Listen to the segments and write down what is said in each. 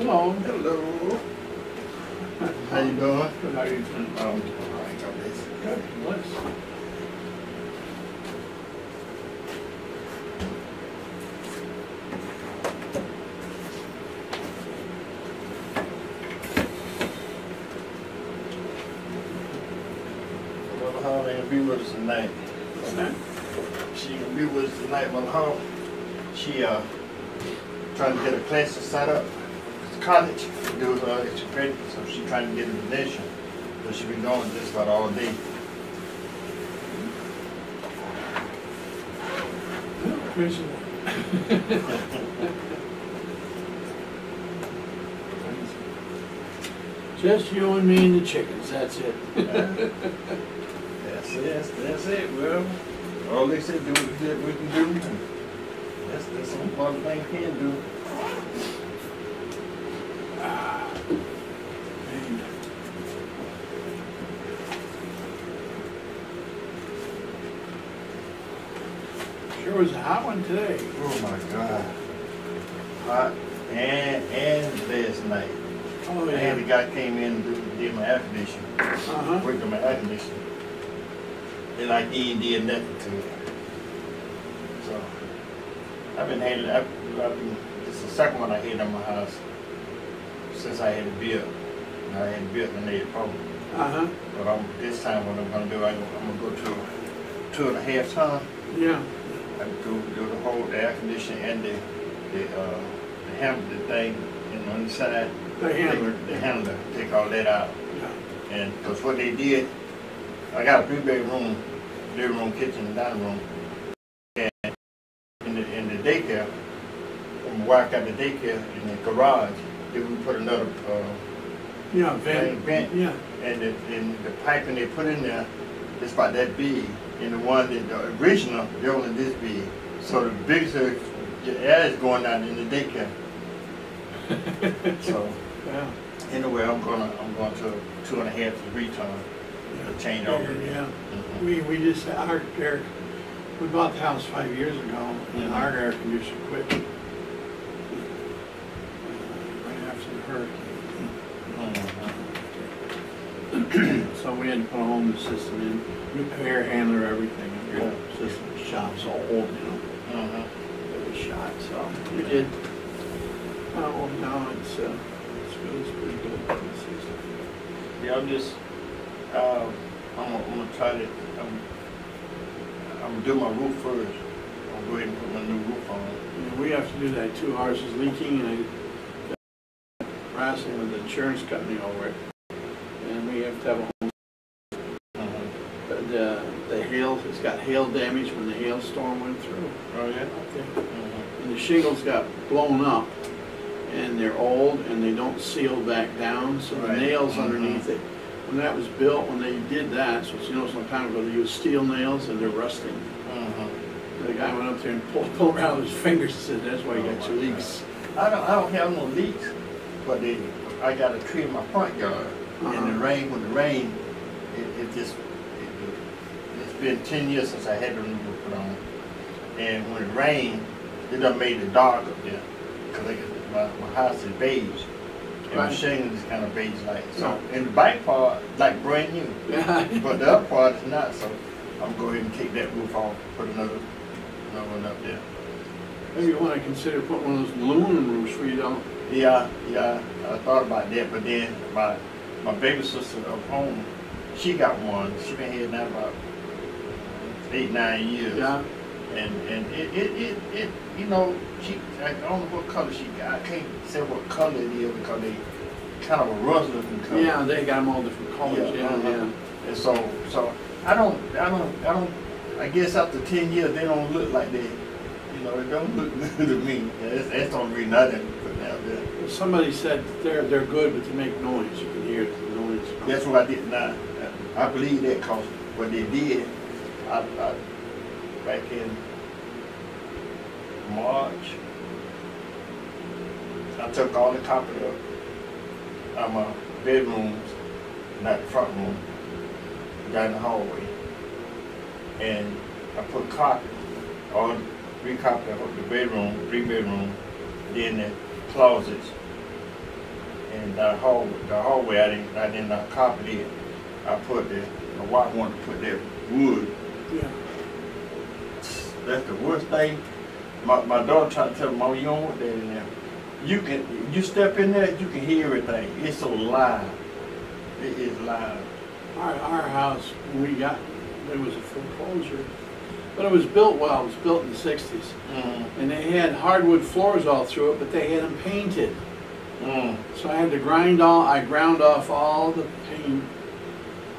Hello. Hello. How you doing? Good, how are you doing? All right, God bless. Good, bless. Mother Hall ain't be with us tonight. What's that? She gonna be with us tonight, Mother Hall. She trying to get her classes set up. College to do her extra credit, so she trying to get an admission. So she been going just about all day. Appreciate Just you and me and the chickens, that's it. That's it. Well, all they said do what we can do. That's some other thing we can do. Sure was a hot one today. Oh my God. Hot and last night. Oh I yeah. had a guy came in and did my air conditioning. Worked on my air conditioning. And like he ain't did nothing to it. So I've been this is the second one I had in my house since I had a bill. Now I had a bill and they had a problem. But this time what I'm gonna do, I'm gonna go to 2.5 ton. Yeah. I do the whole air conditioning and the thing on the side. The handler. The handler, take all that out. Yeah. And because what they did, I got a 3-bedroom, living room, kitchen, and dining room. And in the daycare, when my wife got the daycare in the garage, then we put another vent. Yeah. And the piping they put in there, it's about that big. And the one that the original, they're only this big. So the biggest the air is going out in the daycare. So Yeah. anyway, I'm going to 2.5 to 3 ton to change over. Yeah. We just we bought the house 5 years ago, and our air conditioner quit right after the hurricane. So we had to put a whole new system in, new air handler, everything. Your system, the shop's all old, you know. It was shot, so we did. Oh, no, it's good. It's pretty good. Yeah, I'm gonna try to. I'm gonna do my roof first. I'll go ahead and put my new roof on. Yeah, we have to do that too. Ours is leaking, and I wrestling with the insurance company over it, and we have to have a home. The hail, it's got hail damage when the hailstorm went through. Oh yeah. Okay. And the shingles got blown up, and they're old and they don't seal back down, so the nails underneath it. When that was built, when they did that, so it's, you know, some time ago, they used steel nails and they're rusting. The guy went up there and pulled around his fingers and said, "That's why you got your leaks." I don't have no leaks, but I got a tree in my front yard, and the rain, when the rain, it's been 10 years since I had the new roof put on, and when it rained, it done made it dark up there, because my house is beige. And my shingles is kind of beige like. So, and the back part, like brand new. But the other part is not, so I'm going to go ahead and take that roof off, put another one up there. Maybe you want to consider putting one of those aluminum roofs where you don't. Yeah, I thought about that, but then my baby sister up home, she got one. She been here now about 8-9 years. Yeah. And it you know, I don't know what color she got. I can't say what color it is because they kind of a rust looking color. Yeah, they got them all different colors. Yeah. And so I guess after 10 years they don't look like they, you know, it don't look good to me. That's the only reason I didn't put it out there. Well, somebody said they're good, but they make noise. You can hear the noise. That's what I did. Now I believe that because what they did, I back in March, I took all the carpet out of my bedrooms, not the front room, down the hallway, and I put carpet, all 3 carpet of the bedroom, 3 bedroom, then the closets, And the hallway, I didn't carpet it. I put my wife wanted to put that wood. Yeah. That's the worst thing. My daughter tried to tell me, Mom, you don't want that in there. You step in there, you can hear everything. It's so loud. It is loud. Our house, when we got, there was a foreclosure, but it was built well. It was built in the 60s. Mm-hmm. And they had hardwood floors all through it, but they had them painted. So I had to ground off all the paint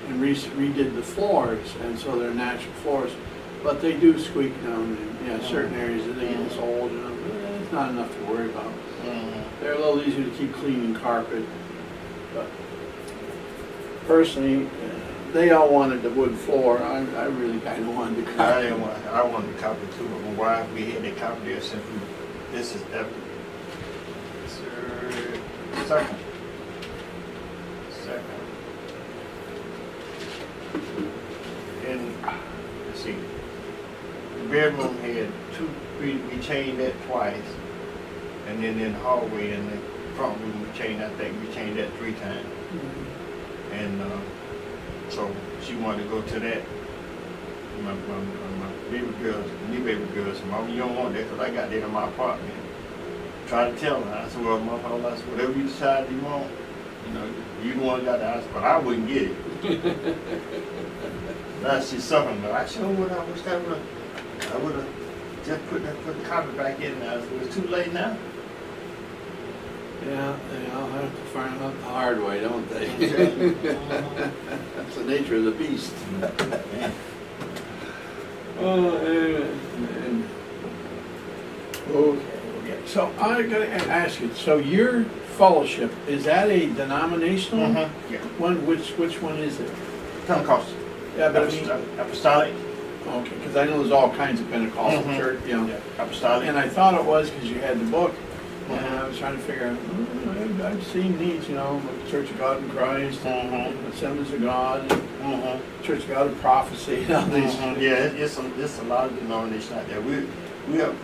and redid the floors, and so they're natural floors. But they do squeak now and then. Yeah, certain areas that they get old, you know, it's not enough to worry about. They're a little easier to keep clean than carpet. But personally, they all wanted the wood floor. I really kind of wanted the carpet. I wanted the carpet too, but my wife, we had the carpet there since this is second. And let's see, the bedroom had we changed that twice, and then in the hallway and the front room we changed. I think we changed that 3 times. And so she wanted to go to that. My baby girls, said, Mom, you don't want that because I got that in my apartment. Tried to tell her. I said, well, Mom, whatever you decide you want, you know, you the one got the house, but I wouldn't get it. Now she's suffering, but I sure would. I wish I would have just put the carpet back in now. It's too late now. Yeah, they all have to find out the hard way, don't they? That's the nature of the beast. Okay. So I got to ask you. So your fellowship, is that a denominational? Yeah. One? Which one is it? Pentecostal. Yeah, but I mean, apostolic. Okay, because I know there's all kinds of Pentecostal church, you know. Yeah. Apostolic. And I thought it was because you had the book. And I was trying to figure out, I've seen these, you know, like Church of God in Christ, Assemblies of God, Church of God of Prophecy, and all these. Yeah, it's a lot of denominations out there. We have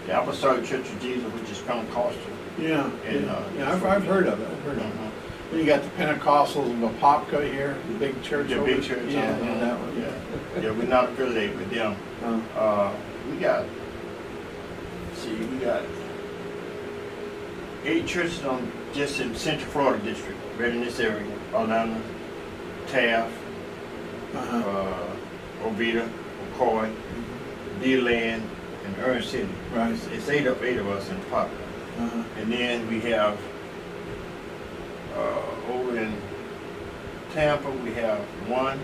the Apostolic Church of Jesus, which is Pentecostal. Yeah, and, yeah, I've heard of it. Then you got the Pentecostals of Apopka here, the big church. The big church. Yeah, that one. Yeah, we're not affiliated with them. We got 8 churches just in Central Florida district, right in this area. Orlando, Taft, Oviedo, McCoy, DeLand, and Ernst City. Right. It's 8 of us in Pop. And then we have over in Tampa we have 1.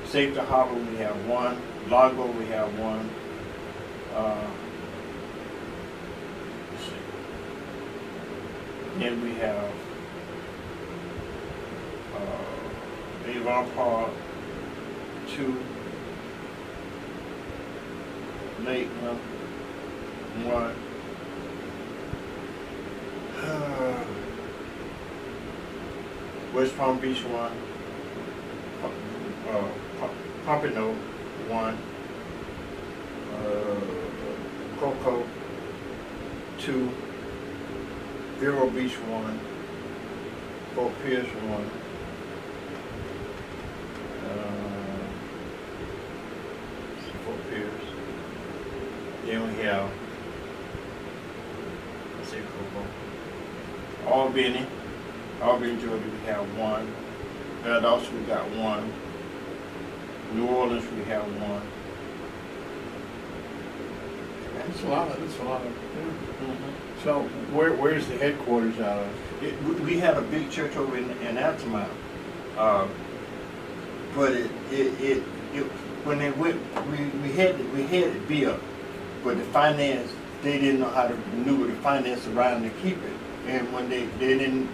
Safety Harbor we have 1. Largo we have 1. Then we have Avon Park, 2, Lakeland, 1, West Palm Beach 1, Pompano 1, Cocoa 2, Vero Beach 1, Fort Pierce 1, Fort Pierce. Then we have, let's say Cocoa, Albany, Georgia we have 1, Valdosta we got 1, New Orleans we have 1. That's a lot of. Yeah. So where's the headquarters out of? We had a big church over in Altamont, but it when they went, we had it built, but the finance, they didn't know how to maneuver the finance around to keep it. And when they didn't,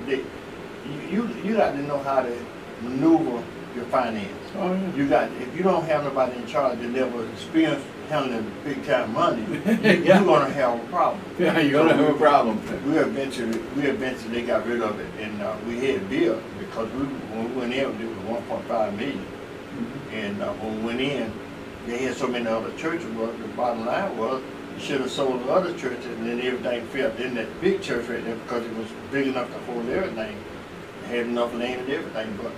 you got to know how to maneuver your finance. Oh, yeah. You got, if you don't have nobody in charge that never experienced handling big time money, you're gonna have a problem. Yeah, you're gonna have a problem. We eventually got rid of it, and we had billed because when we went in, it was 1.5 million. And when we went in, they had so many other churches. Well, the bottom line was You should have sold the other churches and then everything fell in that big church right there because it was big enough to hold everything. It had enough land and everything, but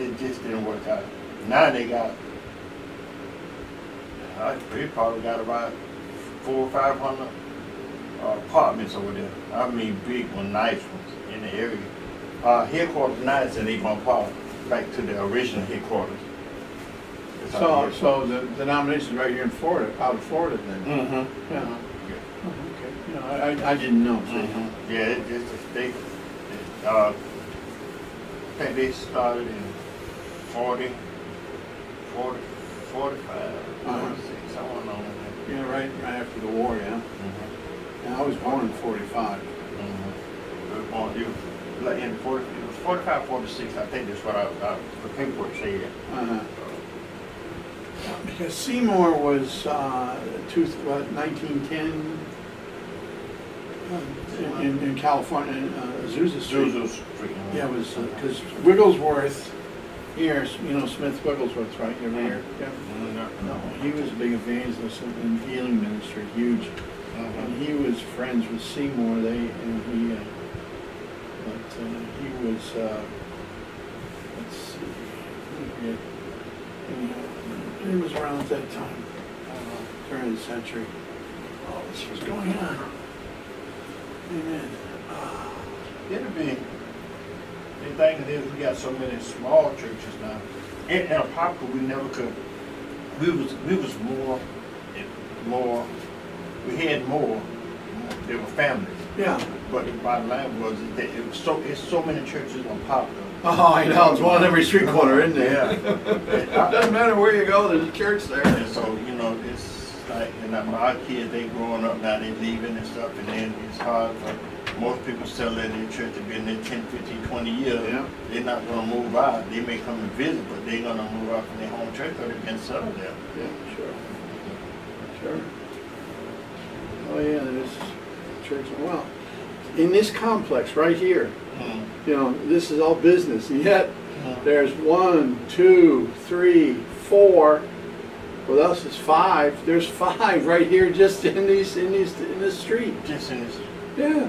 it just didn't work out. Now they got, they probably got about 400 or 500 apartments over there. I mean big ones, nice ones in the area. Headquarters now is in Avon Park, back to the original headquarters. So the denomination's right here in Florida, out of Florida then? Mm-hmm. Yeah. Yeah. Oh, okay. You know, I didn't know. So. Mm-hmm. Yeah, it just, I think they started in 40, 45, 46, somewhere along there. Yeah, right after the war, yeah. Mm-hmm. And I was born in 45. Mm-hmm. You was like in 40, it was 45, 46, I think that's what the paperwork said. Uh-huh. Because Seymour was 1910 in California, Azusa Street. Azusa Street. Yeah, it was because Wigglesworth here, you know Smith Wigglesworth, right? You ever hear? Yeah. No, he was a big evangelist in healing ministry, huge. And he was friends with Seymour. He was. Let's see. He was around at that time, during the century. Oh, this was going on. Amen. It'll be, the thing is, we got so many small churches now. In Apopka, we never could, we was more, we had more, they were families. Yeah. But the bottom line was that it's so many churches in Apopka. Oh, I know, it's one on every street corner, isn't there? Yeah. Doesn't matter where you go, there's a church there. And so, you know, it's like, and our kids, they growing up now, they leaving and stuff, and then it's hard for most people sell their church to be in there 10, 15, 20 years. Yeah. They're not gonna move out. They may come and visit, but they're gonna move out from their home church because they've been settled there. Yeah, sure. Sure. Oh yeah, there's church, well, in this complex right here, you know, this is all business, and yet there's 1, 2, 3, 4. With us, it's 5. There's 5 right here, just in this street. Just in this. Yeah,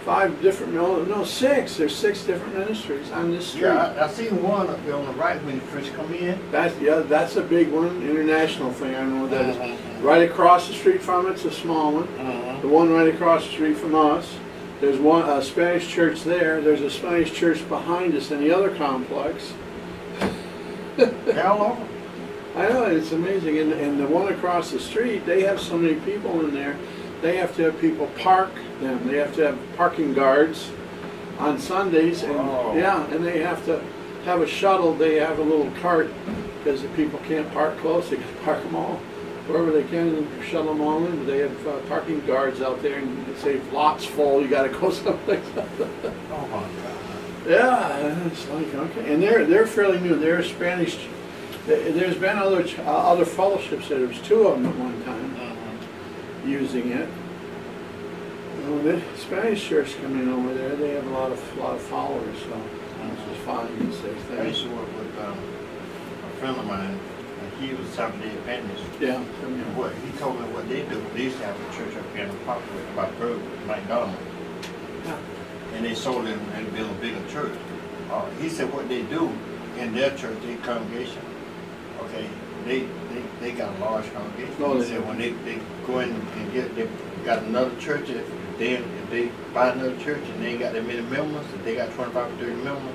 5 different. No, 6. There's 6 different ministries on this street. Yeah, I seen one up there on the right when you first come in. That's a big one. International thing. I don't know what that is. Right across the street from it's a small one. The one right across the street from us. There's a Spanish church there. There's a Spanish church behind us in the other complex. How long? I know, it's amazing. And the one across the street, they have so many people in there, they have to have people park them. They have to have parking guards on Sundays. And yeah, and they have to have a shuttle. They have a little cart because if people can't park close, they can park them all wherever they can and shuttle them all in. But they have parking guards out there, and they say if lot's full, you got to go someplace. Oh my God. Yeah, it's like okay, and they're fairly new. They're Spanish. There's been other fellowships. There was 2 of them at one time using it. When the Spanish church come in over there, they have a lot of followers. So this is fine. It's their thing. I used to work with a friend of mine. He was Seventh-day Adventist. Yeah. And what he told me what they do, they used to have a church up here in the park with about McDonald's. Yeah. And they sold it and built a bigger church. He said what they do in their church, their congregation, okay, they got a large congregation. He said when they go in and they got another church, if they buy another church and they ain't got that many members, if they got 25 or 30 members,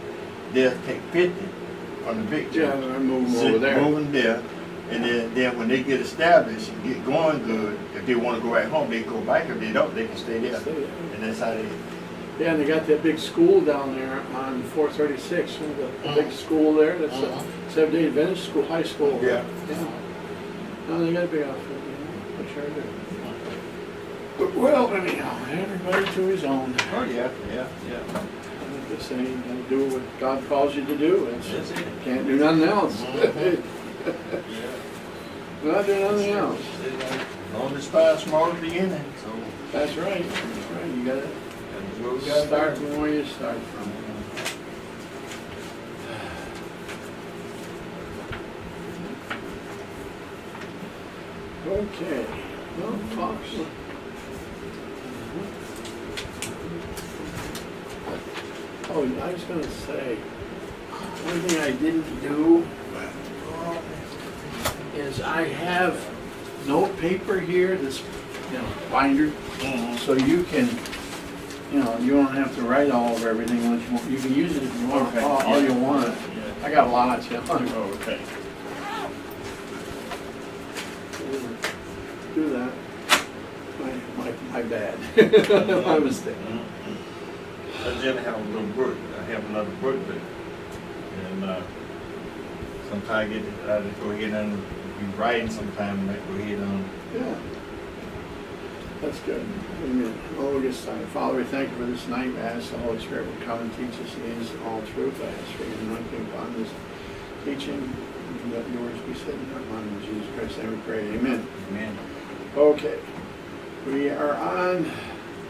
they'll take 50 from the big church. Yeah, they're moving over there. Moving there. And then when they get established and get going good, if they want to go back home, they go back. If they don't, they can stay there. And that's how they. Yeah, and they got that big school down there on 436. You know, the big school there. That's a Seventh-day Adventist school, high school. Yeah. No, they got a big outfit. You know, for sure do. But, well, anyhow, everybody to his own. Oh yeah. Like they say, you gotta do what God calls you to do. That's it. Can't do nothing else. Not do nothing else. Don't despise small beginning. So That's right. That's right. You gotta start from where you start from. Okay. Well, Fox. Oh, I was gonna say, one thing I didn't do is I have note paper here, this, binder, so you can, you don't have to write all over everything unless you want. You can use it if you want, all you want. Yeah. I got lots, yeah. Oh, okay. Do that. My bad. My mistake. I generally have a little book. I have another book, but sometimes I just go ahead and be writing. Sometimes I go ahead and. Yeah. That's good. Amen. Oh, we get started. Father, we thank you for this night. We ask the Holy Spirit will come and teach us these all truth. I ask for your anointing upon this teaching. And let your words be said in our mind. In Jesus Christ's name we pray. Amen. Amen. Okay. We are on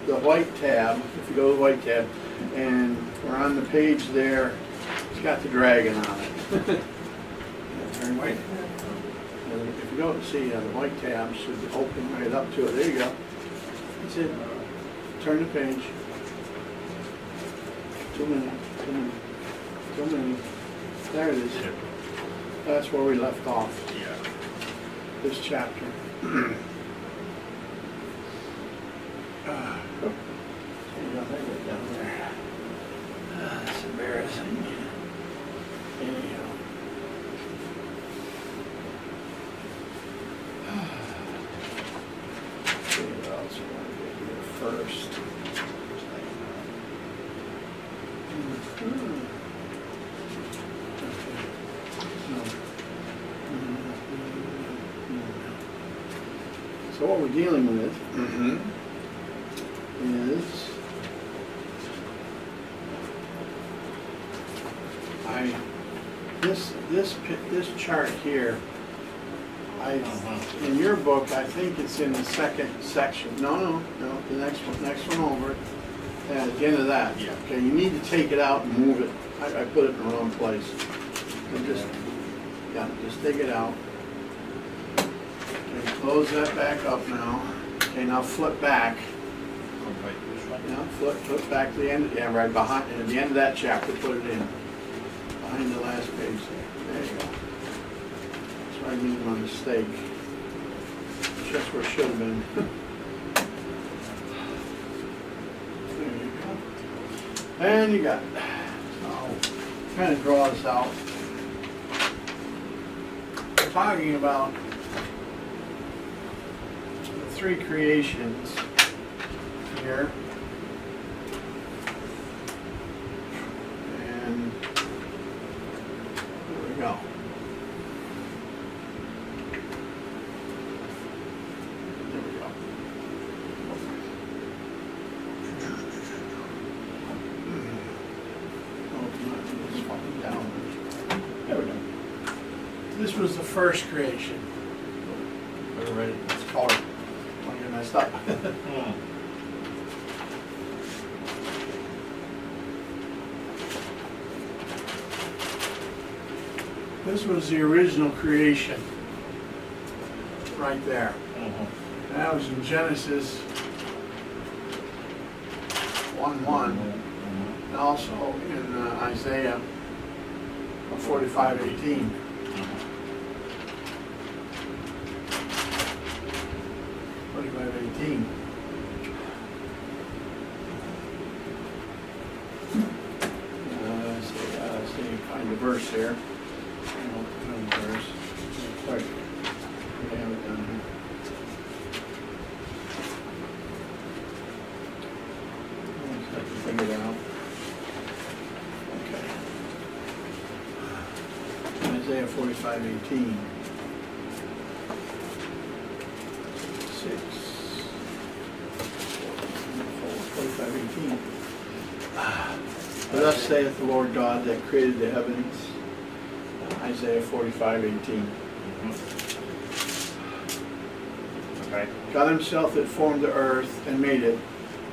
the white tab. If you go to the white tab, and we're on the page there. It's got the dragon on it. Turn white. And if you go to see the white tab should open right up to it. There you go. That's it. Turn the page. Too many. There it is. That's where we left off. Yeah. This chapter. Down there. That's embarrassing. Anyhow. See what else we want to get here first. So what we're dealing with is this chart here. In your book, I think it's in the second section. No, the next one over. At the end of that. Yeah. Okay, you need to take it out and move it. I put it in the wrong place. And just dig it out. Okay, close that back up now. Okay, now flip back. Now flip back to the end. Yeah, right behind. At the end of that chapter, put it in. Behind the last page there. There you go. That's where I made my mistake. Just where it should have been. There you go. And you got it. So, kind of draw this out. We're talking about the three creations here. Go. There we go. Down. There we go. This was the first creation. Better write it. It's color. Don't get messed up. This was the original creation, right there. That was in Genesis 1:1, and also in Isaiah 45:18. Let's see, find the verse here. Sorry, we have it down here. Let's have to figure it out. Okay. Isaiah 45:18. 45:18. Thus saith the Lord God that created the heavens. Isaiah 45:18. Okay. God himself that formed the earth and made it.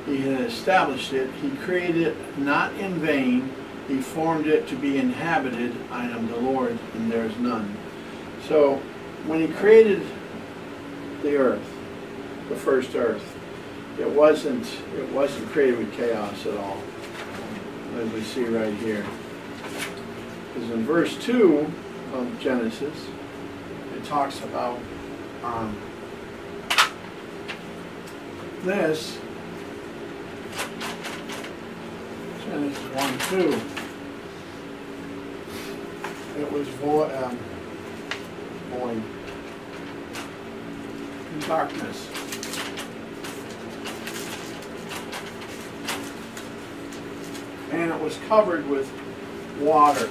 He had established it. He created it not in vain. He formed it to be inhabited. I am the Lord, and there is none. So, when he created the earth, the first earth. It wasn't created with chaos at all, as we see right here. Because in verse 2 of Genesis, it talks about this. Genesis 1:2. It was void, darkness. And it was covered with water.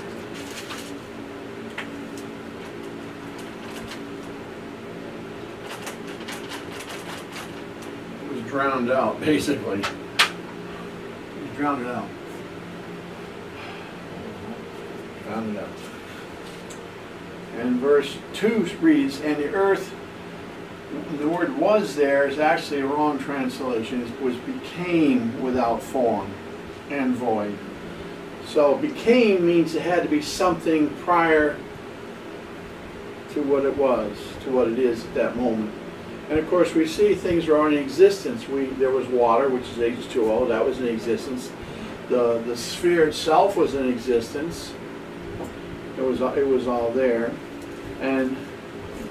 It was drowned out, basically. It was drowned out. Drowned out. And verse 2 reads, and the earth, the word was there is actually a wrong translation. It was became without form and void. So became means it had to be something prior to what it was, to what it is at that moment. And of course we see things are already in existence. There was water, which is H2O, that was in existence. The sphere itself was in existence. It was all there. And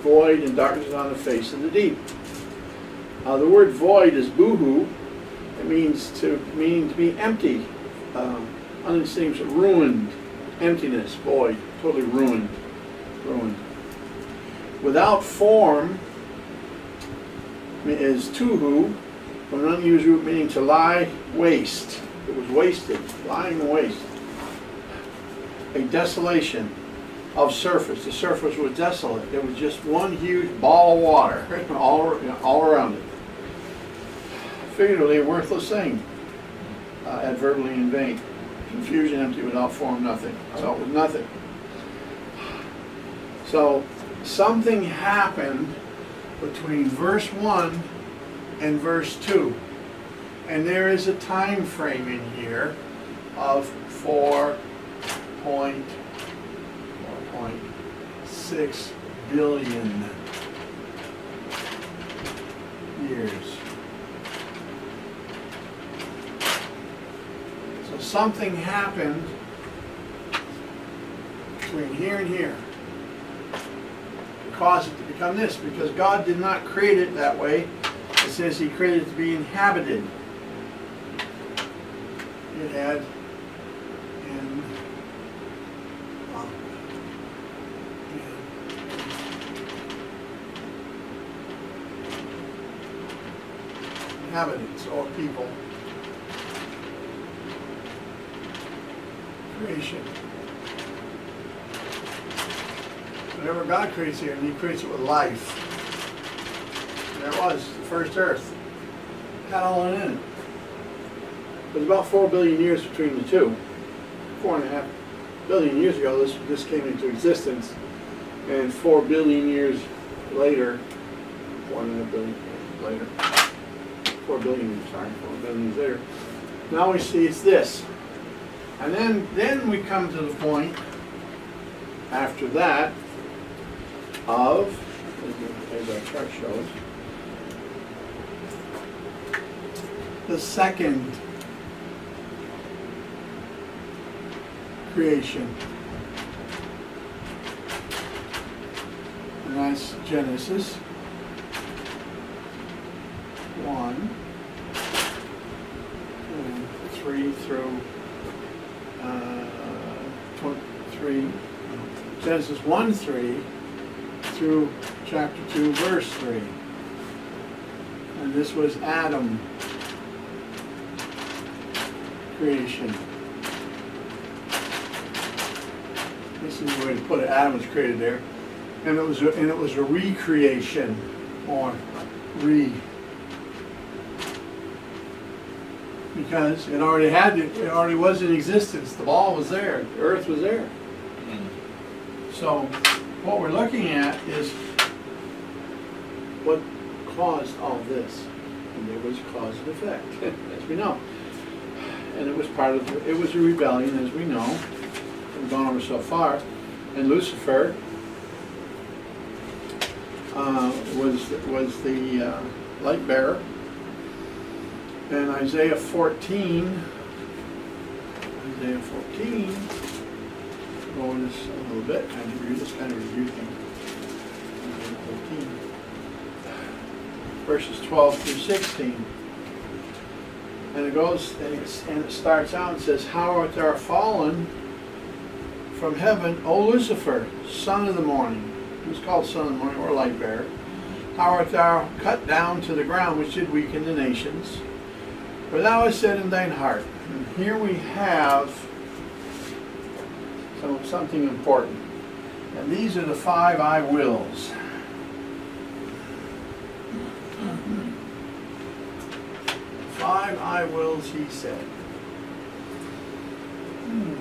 void and darkness on the face of the deep. The word void is boohoo. It means to be empty, undistinguished, ruined, emptiness, void, totally ruined. Without form is tuhu, from an unused root meaning to lie waste. It was wasted, lying waste. A desolation of surface. The surface was desolate. It was just one huge ball of water all around it. Figuratively, a worthless thing. Adverbially in vain. Confusion, empty, without form, nothing. So it was nothing. So something happened between verse 1 and verse 2. And there is a time frame in here of 4.6 billion years. So something happened between here and here to cause it to become this, because God did not create it that way. It says He created it to be inhabited. It had inhabitants or people. Creation. Whatever God creates here, and He creates it with life. There it was, the first earth. It had all in it. It was about 4 billion years between the two. 4.5 billion years ago, this came into existence, and 4 billion years later, 4.5 billion later. 4 billion, sorry, 4 billion years later. Now we see it's this. And then we come to the point, after that, of, as our chart shows, the second creation. And that's Genesis 1 and 3 through 3, Genesis 1:3 through chapter 2 verse 3. And this was Adam creation. This is the way to put it. Adam was created there, and it was a recreation, or because it already was in existence. The ball was there. The earth was there. So what we're looking at is what caused all this, and there was cause and effect, as we know. And it was it was a rebellion, as we know. We've gone over so far. And Lucifer was the light bearer. And Isaiah 14, go over this a little bit, kind of review this kind of review thing. Isaiah 14, verses 12 through 16. And it goes, and it starts out and says, "How art thou fallen from heaven, O Lucifer, son of the morning." Who's called son of the morning, or light bearer? "How art thou cut down to the ground, which did weaken the nations? For thou hast said in thine heart." And here we have something important. And these are the 5 I wills. Five I wills, he said. And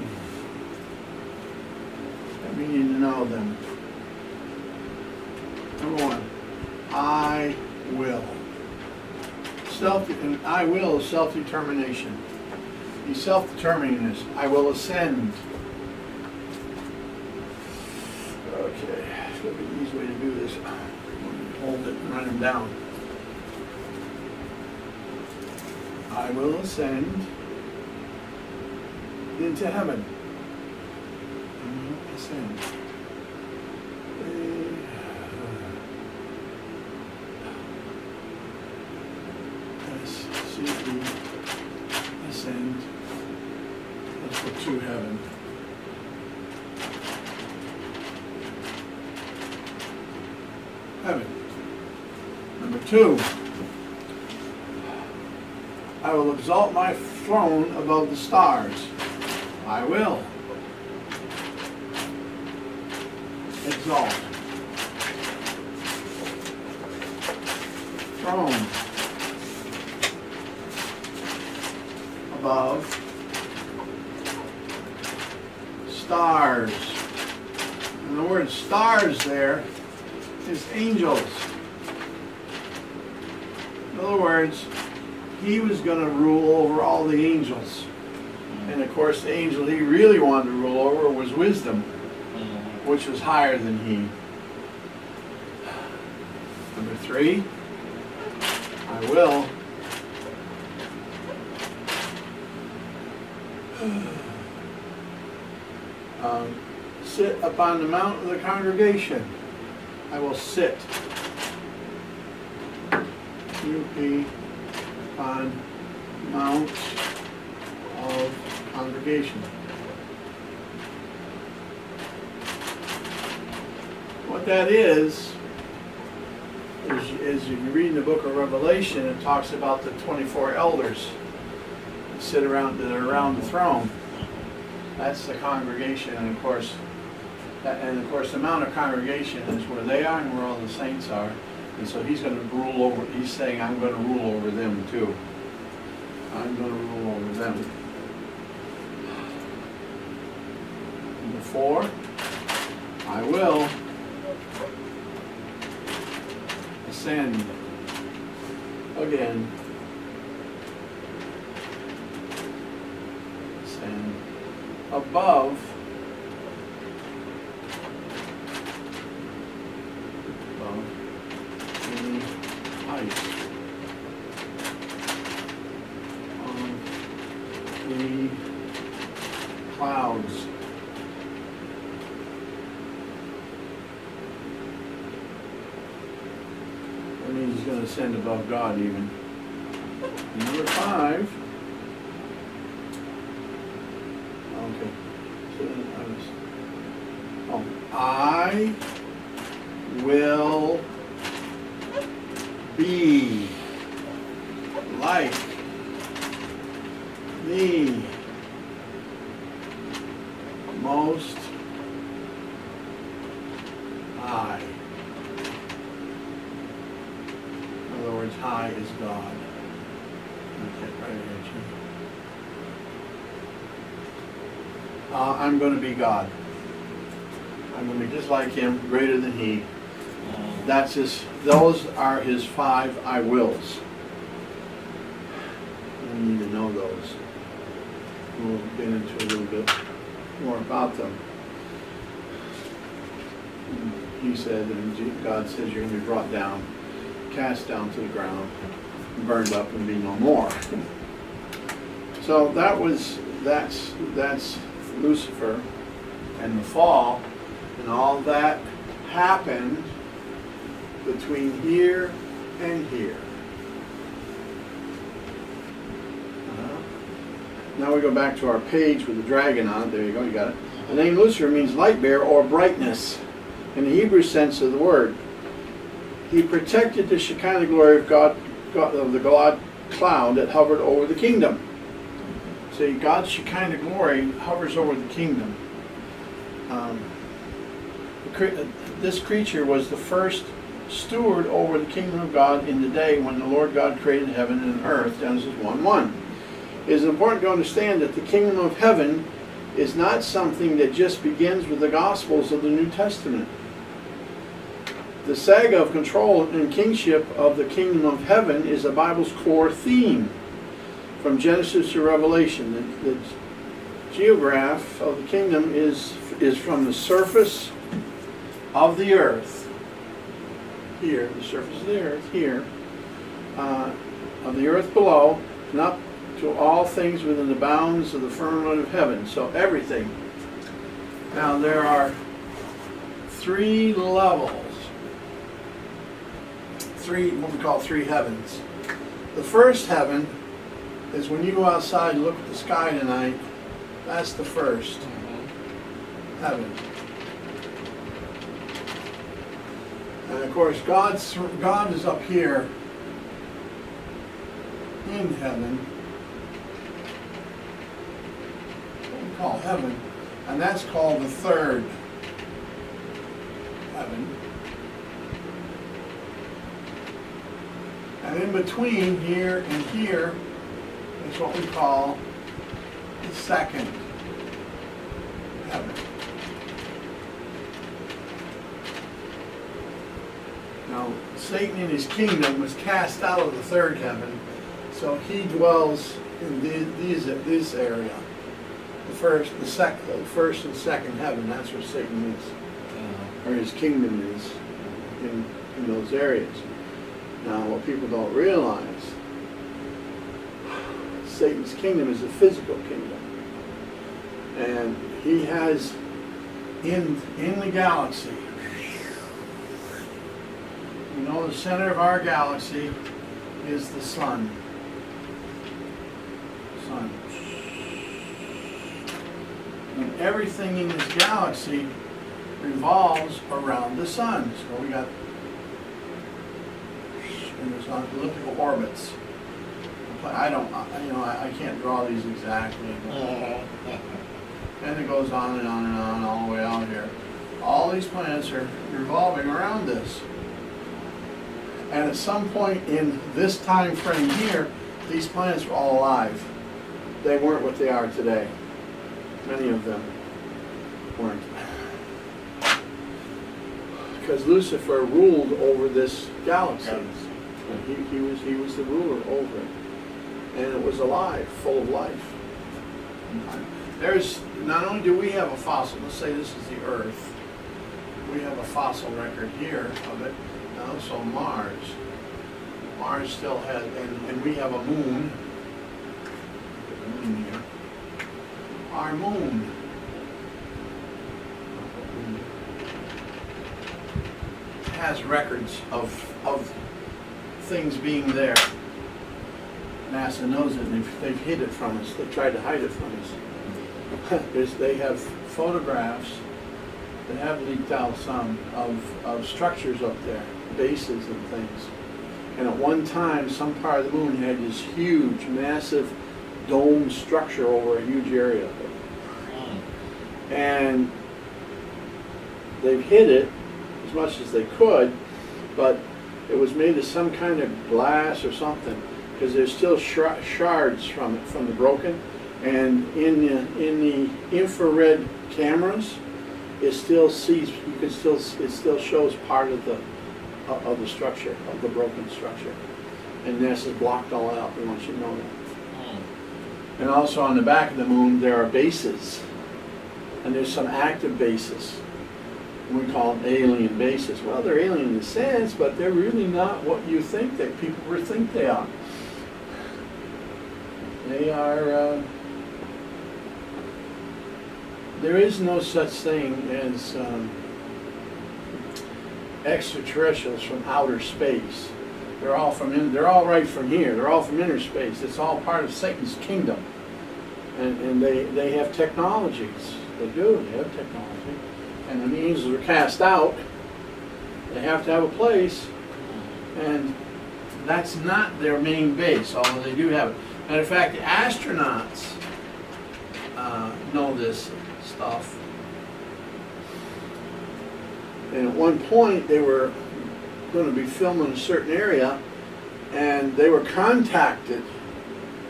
we need to know them. Number 1, I will. And I will is self-determination. He's self-determining this. I will ascend. Okay, it's going to be an easy way to do this. Hold it and run him down. I will ascend into heaven. Ascend. Ascend. Let's go to heaven. Heaven. Number 2. I will exalt my throne above the stars. I will exalt. Throne above stars. And the word stars there is angels. In other words, he was going to rule over all the angels. And of course, the angel he really wanted to rule over was wisdom, which was higher than he. Number 3, I will sit upon the mount of the congregation. I will sit. U-P on mount of congregation. What that is if you read in the book of Revelation, it talks about the 24 elders that sit around, that are around the throne. That's the congregation, and of course, the mount of congregation is where they are and where all the saints are. And so he's going to rule over, he's saying, I'm going to rule over them too. I'm going to rule over them. Number 4, I will ascend again. Ascend above any height on the clouds. That means he's going to ascend above God even. Number 5. Okay. So I will be like the Most High. In other words, high is God. Okay, right here, I'm going to be God. I'm going to be just like him, greater than he. That's his. Those are his 5 I wills. We need to know those. We'll get into a little bit more about them. He said, and God says, you're going to be brought down cast down to the ground, burned up, and be no more. So that's Lucifer and the fall, and all that happened between here and here. Now we go back to our page with the dragon on it. There you go, you got it. The name Lucifer means light bearer or brightness in the Hebrew sense of the word. He protected the Shekinah glory of God, of the God cloud that hovered over the kingdom. See, God's Shekinah glory hovers over the kingdom. This creature was the first steward over the kingdom of God in the day when the Lord God created heaven and earth, Genesis 1:1. It is important to understand that the kingdom of heaven is not something that just begins with the Gospels of the New Testament. The saga of control and kingship of the kingdom of heaven is the Bible's core theme. From Genesis to Revelation, the geograph of the kingdom is from the surface of the earth, here, the surface of the earth, here, of the earth below, and up to all things within the bounds of the firmament of heaven. So everything. Now there are 3 levels, what we call 3 heavens. The first heaven is when you go outside and look at the sky tonight. That's the first heaven. And of course God is up here in heaven, what we call heaven, and that's called the third heaven. And in between here and here is what we call the second heaven. Now, Satan in his kingdom was cast out of the third heaven, so he dwells in this area. The first and second heaven, that's where Satan is, or his kingdom is, in those areas. Now, what people don't realize, Satan's kingdom is a physical kingdom. And he has, in the galaxy, you know, the center of our galaxy is the sun. And everything in this galaxy revolves around the sun. So we got, and there's elliptical orbits. I can't draw these exactly. And it goes on and on and on all the way out here. All these planets are revolving around this. And at some point in this time frame here, these planets were all alive. They weren't what they are today. Many of them weren't. Because Lucifer ruled over this galaxy. He was the ruler over it. And it was alive, full of life. There's, not only do we have a fossil, let's say this is the Earth, we have a fossil record here of it. Now, so Mars still has, and we have a moon. Put the moon here. Our moon has records of things being there. NASA knows it, and they've hid it from us. They tried to hide it from us. They have photographs that have leaked out some of structures up there, bases and things. And at one time, some part of the moon had this huge, massive dome structure over a huge area. And they've hid it as much as they could, but it was made of some kind of glass or something, because there's still shards from it, from the broken. And in the infrared cameras, it still sees, it still shows part of the structure, of the broken structure. And NASA's blocked all out. They want you to know that. And also on the back of the moon, there are bases. And there's some active bases. We call them alien bases. Well, they're alien in a sense, but they're really not what you think that people think they are. They are, there is no such thing as extraterrestrials from outer space. They're all right from here. They're all from inner space. It's all part of Satan's kingdom. And they have technologies. They do. They have technology. And when the angels are cast out, they have to have a place. And that's not their main base, although they do have it. Matter of fact, the astronauts know this stuff. And at one point, they were going to be filming a certain area, and they were contacted.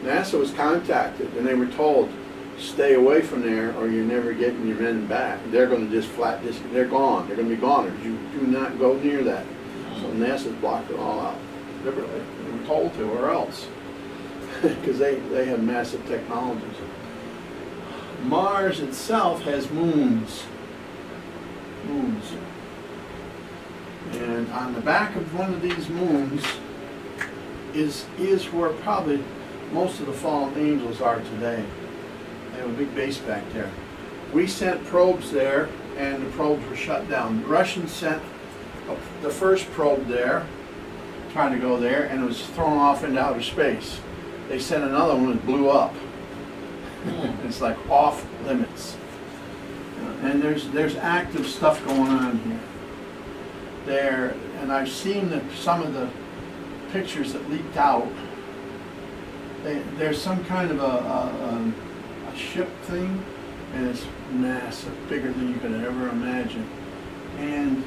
NASA was contacted, and they were told, stay away from there or you're never getting your men back. They're going to just they're gone. They're going to be goners. You do not go near that. So NASA's blocked it all out deliberately. They were told to, or else. Because they have massive technologies. Mars itself has moons. Moons. And on the back of one of these moons is where probably most of the fallen angels are today. They have a big base back there. We sent probes there, and the probes were shut down. The Russians sent the first probe there, trying to go there, and it was thrown off into outer space. They sent another one that blew up. It's like off limits. And there's active stuff going on here. There, and I've seen some of the pictures that leaked out. There's some kind of a ship thing, and it's massive, bigger than you could ever imagine. And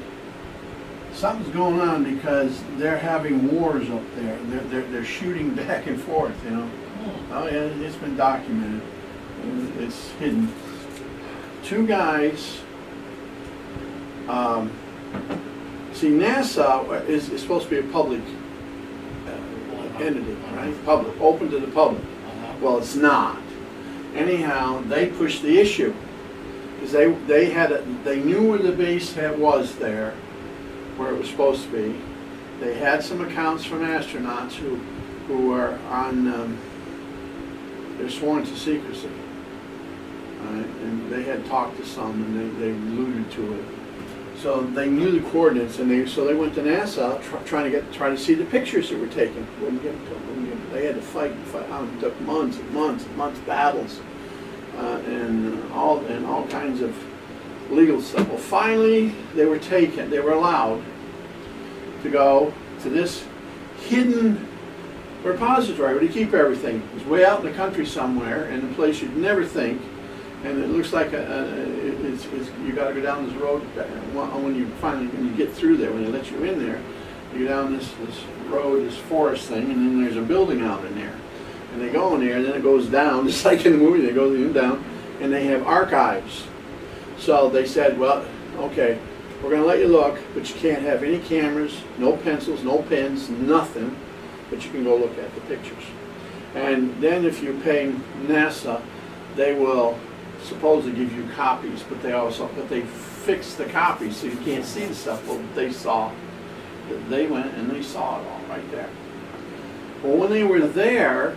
something's going on because they're having wars up there. They're shooting back and forth, you know. Oh yeah, it's been documented. It's hidden. Two guys. See, NASA is supposed to be a public entity, right? Public, open to the public. Well, it's not. Anyhow, they pushed the issue because they knew where the base was there, where it was supposed to be. They had some accounts from astronauts who are on. They're sworn to secrecy, and they had talked to some, and they alluded to it. So they knew the coordinates, and so they went to NASA trying to see the pictures that were taken. Wouldn't get them. They had to fight. It took months and months and months, battles, and all kinds of legal stuff. Well, finally they were taken. They were allowed to go to this hidden repository where they keep everything. It's way out in the country somewhere, in a place you'd never think. And it looks like you got to go down this road. When you get through there, when they let you in there, you go down this road, this forest thing, and then there's a building out in there. And they go in there, and then it goes down, just like in the movie. They go down, and they have archives. So they said, well, okay, we're going to let you look, but you can't have any cameras, no pencils, no pens, nothing. But you can go look at the pictures. And then if you pay NASA, they will supposedly give you copies, but they fix the copies so you can't see the stuff. Well, they saw. They went and they saw it all right there. Well, when they were there,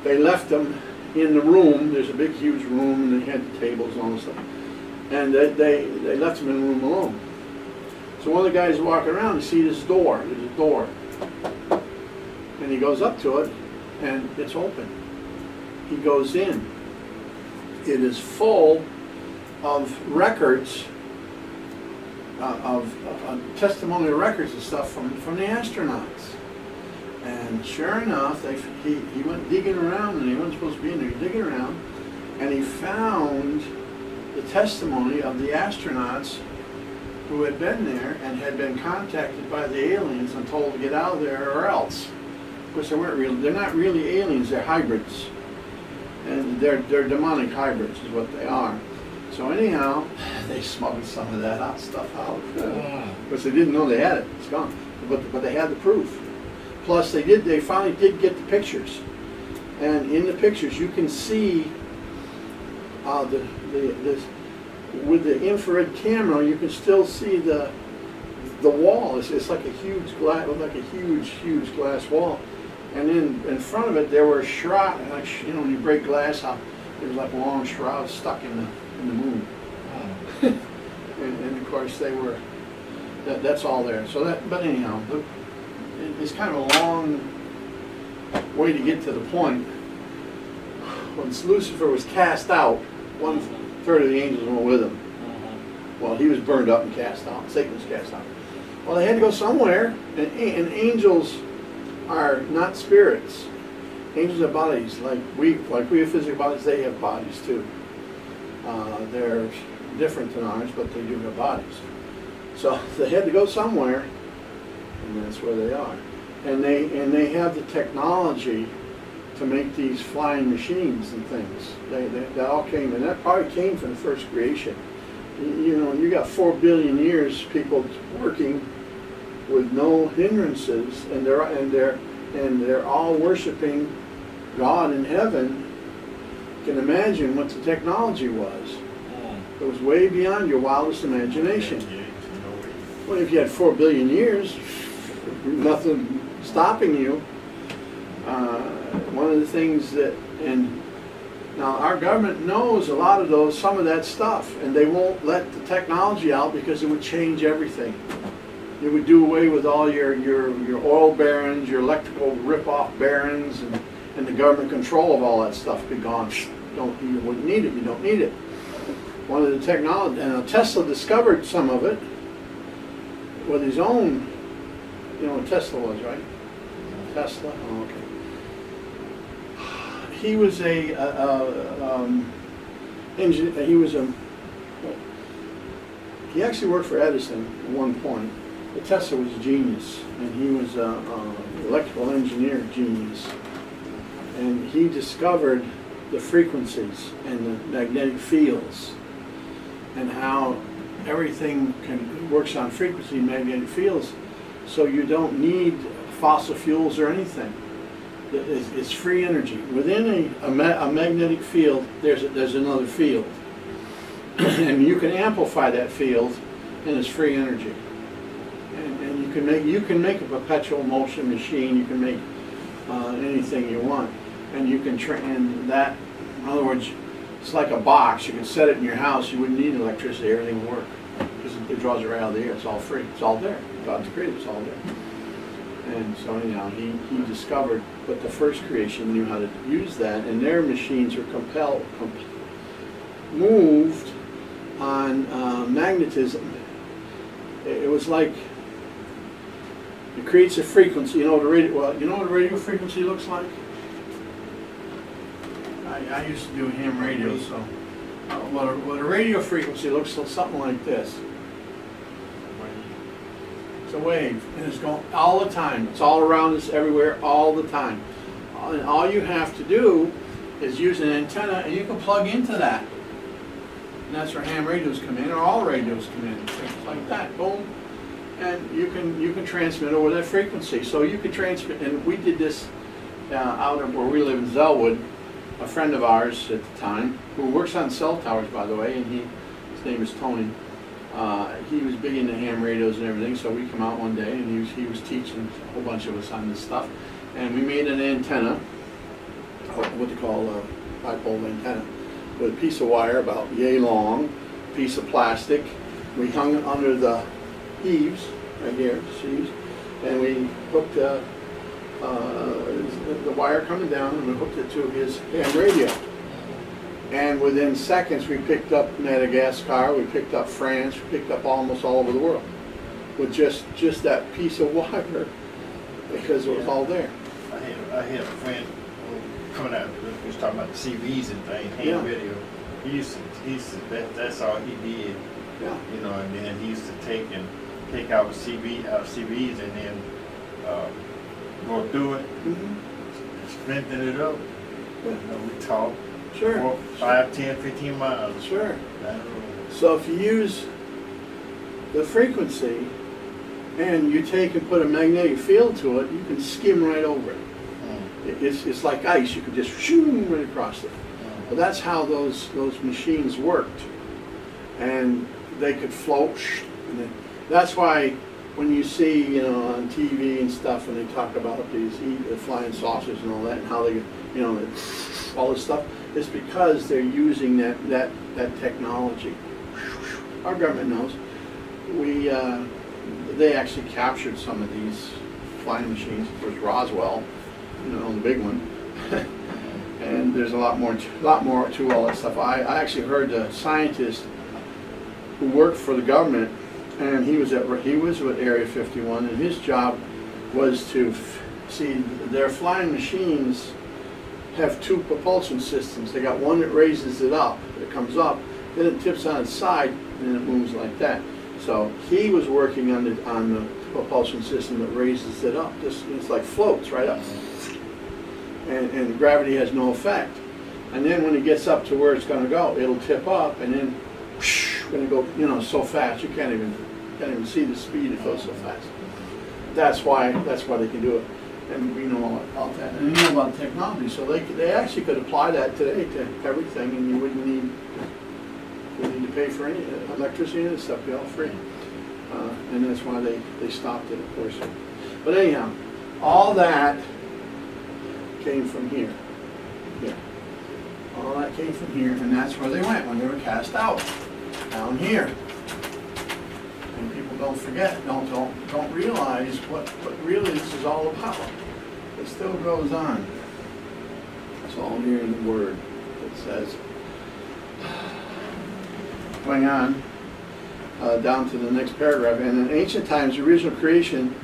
they left them in the room. There's a big, huge room, and they had tables and all this stuff. And they left them in the room alone. So one of the guys walking around, you see this door. There's a door. And he goes up to it, and it's open. He goes in. It is full of records, of testimonial records and stuff from the astronauts. And sure enough, he went digging around, and he wasn't supposed to be in there, digging around, and he found the testimony of the astronauts who had been there and had been contacted by the aliens and told to get out of there or else. Of course, they're not really aliens, they're hybrids. And they're demonic hybrids is what they are. So anyhow, they smuggled some of that stuff out. Because they didn't know they had it. It's gone. But they had the proof. Plus they finally did get the pictures. And in the pictures you can see with the infrared camera, you can still see the wall. It's like a huge glass, huge glass wall. And then in front of it, there were shrouds, like, you know, when you break glass out, there's like long shrouds stuck in the moon. and of course they were. That's all there. So that, but anyhow, it's kind of a long way to get to the point. When Lucifer was cast out, 1/3 of the angels went with him. Well, he was burned up and cast out. Satan was cast out. Well, they had to go somewhere, and angels are not spirits. Angels have bodies, like we have physical bodies. They have bodies too. They're different than ours, but they do have bodies. So they had to go somewhere, and that's where they are. And they have the technology to make these flying machines and things. That all came, and that probably came from the first creation. You know, you got 4 billion years people working with no hindrances, and they're all worshiping God in heaven. You can imagine what the technology was. It was way beyond your wildest imagination. Well, if you had 4 billion years, nothing stopping you. One of the things that, and now our government knows a lot of some of that stuff, and they won't let the technology out because it would change everything. It would do away with all your oil barons, your electrical rip-off barons, and the government control of all that stuff would be gone. You wouldn't need it. You don't need it. One of the technology, and Tesla discovered some of it with his own. You know what Tesla was, right? Tesla. Oh, okay. He was engineer. He actually worked for Edison at one point. But Tesla was a genius, and he was an electrical engineer genius. And he discovered the frequencies and the magnetic fields, and how everything works on frequency and magnetic fields. So you don't need fossil fuels or anything. It's free energy. Within a magnetic field, there's another field, and you can amplify that field, and it's free energy. And you can make a perpetual motion machine. You can make anything you want, and you can train that. In other words, it's like a box. You can set it in your house. You wouldn't need electricity. Everything will work because it draws it right out of the air. It's all free. It's all there. God's created. It's all there. And so anyhow, he discovered, but the first creation knew how to use that, and their machines were moved on magnetism. It was like it creates a frequency. You know what a radio frequency looks like? I used to do ham radio, so what a radio frequency looks like something like this. It's a wave, and it's going all the time. It's all around us, everywhere, all the time. And all you have to do is use an antenna, and you can plug into that. And that's where ham radios come in, or all radios come in. Things like that, boom, and you can transmit over that frequency. So you can transmit, and we did this out of where we live in Zellwood. A friend of ours at the time, who works on cell towers, by the way, and his name is Tony. He was big into ham radios and everything, so we come out one day and he was teaching a whole bunch of us on this stuff, and we made an antenna, what they call a dipole antenna, with a piece of wire about yay long, piece of plastic. We hung it under the eaves right here, see, and we hooked the wire coming down, and we hooked it to his ham radio. And within seconds, we picked up Madagascar, we picked up France, we picked up almost all over the world with just that piece of wire, because it was all there. I had a friend coming out. We was talking about the CVs and things, ham radio. He used to that's all he did. Yeah. You know, and then he used to take out CVs and then go through it, strengthen it up. Yeah. You know, we talk. Sure. 5, 10, 15 miles. Sure. So if you use the frequency and you take and put a magnetic field to it, you can skim right over it. It's like ice. You can just shoot right across it. Well, that's how those machines worked. and they could float. That's why when you see, you know, on TV and stuff, when they talk about these flying saucers and all that, and how they, you know, all this stuff, it's because they're using that technology. Our government knows. They actually captured some of these flying machines. Of course, Roswell, you know, the big one. And there's a lot more to all that stuff. I actually heard a scientist who worked for the government, and he was with Area 51, and his job was to see their flying machines have two propulsion systems. They got one that raises it up, it comes up, then it tips on its side, and it moves like that. So he was working on the propulsion system that raises it up. It's like floats right up, and gravity has no effect. And then when it gets up to where it's going to go, it'll tip up, and then going to go, you know, so fast you can't even see the speed. It goes so fast. That's why they can do it. And we know all about that. And they know about technology, so they actually could apply that today to everything, and you wouldn't need to pay for any electricity and stuff. Be all free. And that's why they stopped it, of course. But anyhow, all that came from here. Yeah. All that came from here, and that's where they went when they were cast out. Down here. And people don't forget, don't realize what really this is all about. It still goes on. It's all here in the Word. It says, going on down to the next paragraph. And in ancient times, the original creation,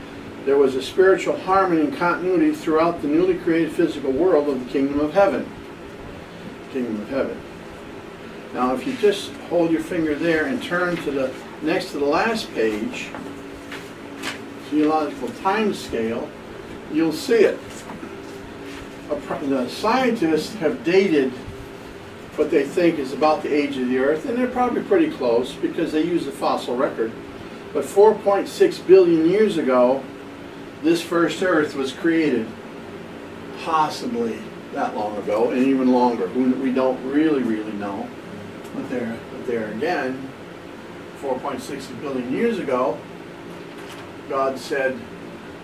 there was a spiritual harmony and continuity throughout the newly created physical world of the kingdom of heaven. Kingdom of heaven. Now, if you just hold your finger there and turn to the next to the last page, geological time scale, you'll see it. The scientists have dated what they think is about the age of the Earth, and they're probably pretty close because they use the fossil record. But 4.6 billion years ago, this first Earth was created. Possibly that long ago, and even longer. We don't really know. But there again, 4.6 billion years ago, God said,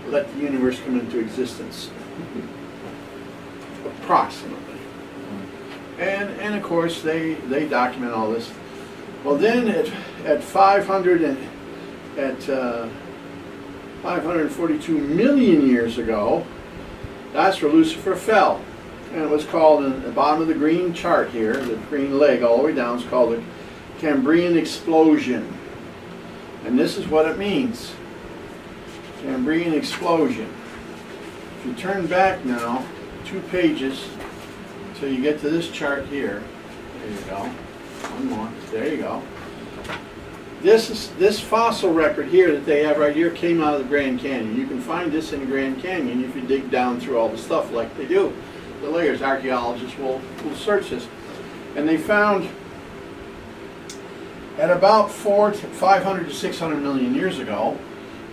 let the universe come into existence. Approximately. And of course, they document all this. Well, then at 542 million years ago, that's where Lucifer fell. And it was called, in the bottom of the green chart here, the green leg all the way down, is called the Cambrian explosion. And this is what it means. Cambrian explosion. If you turn back now 2 pages till you get to this chart here. There you go. One more. There you go. This fossil record here that they have right here came out of the Grand Canyon. You can find this in the Grand Canyon if you dig down through all the stuff like they do. The layers, archaeologists will search this. And they found at about 500 to 600 million years ago,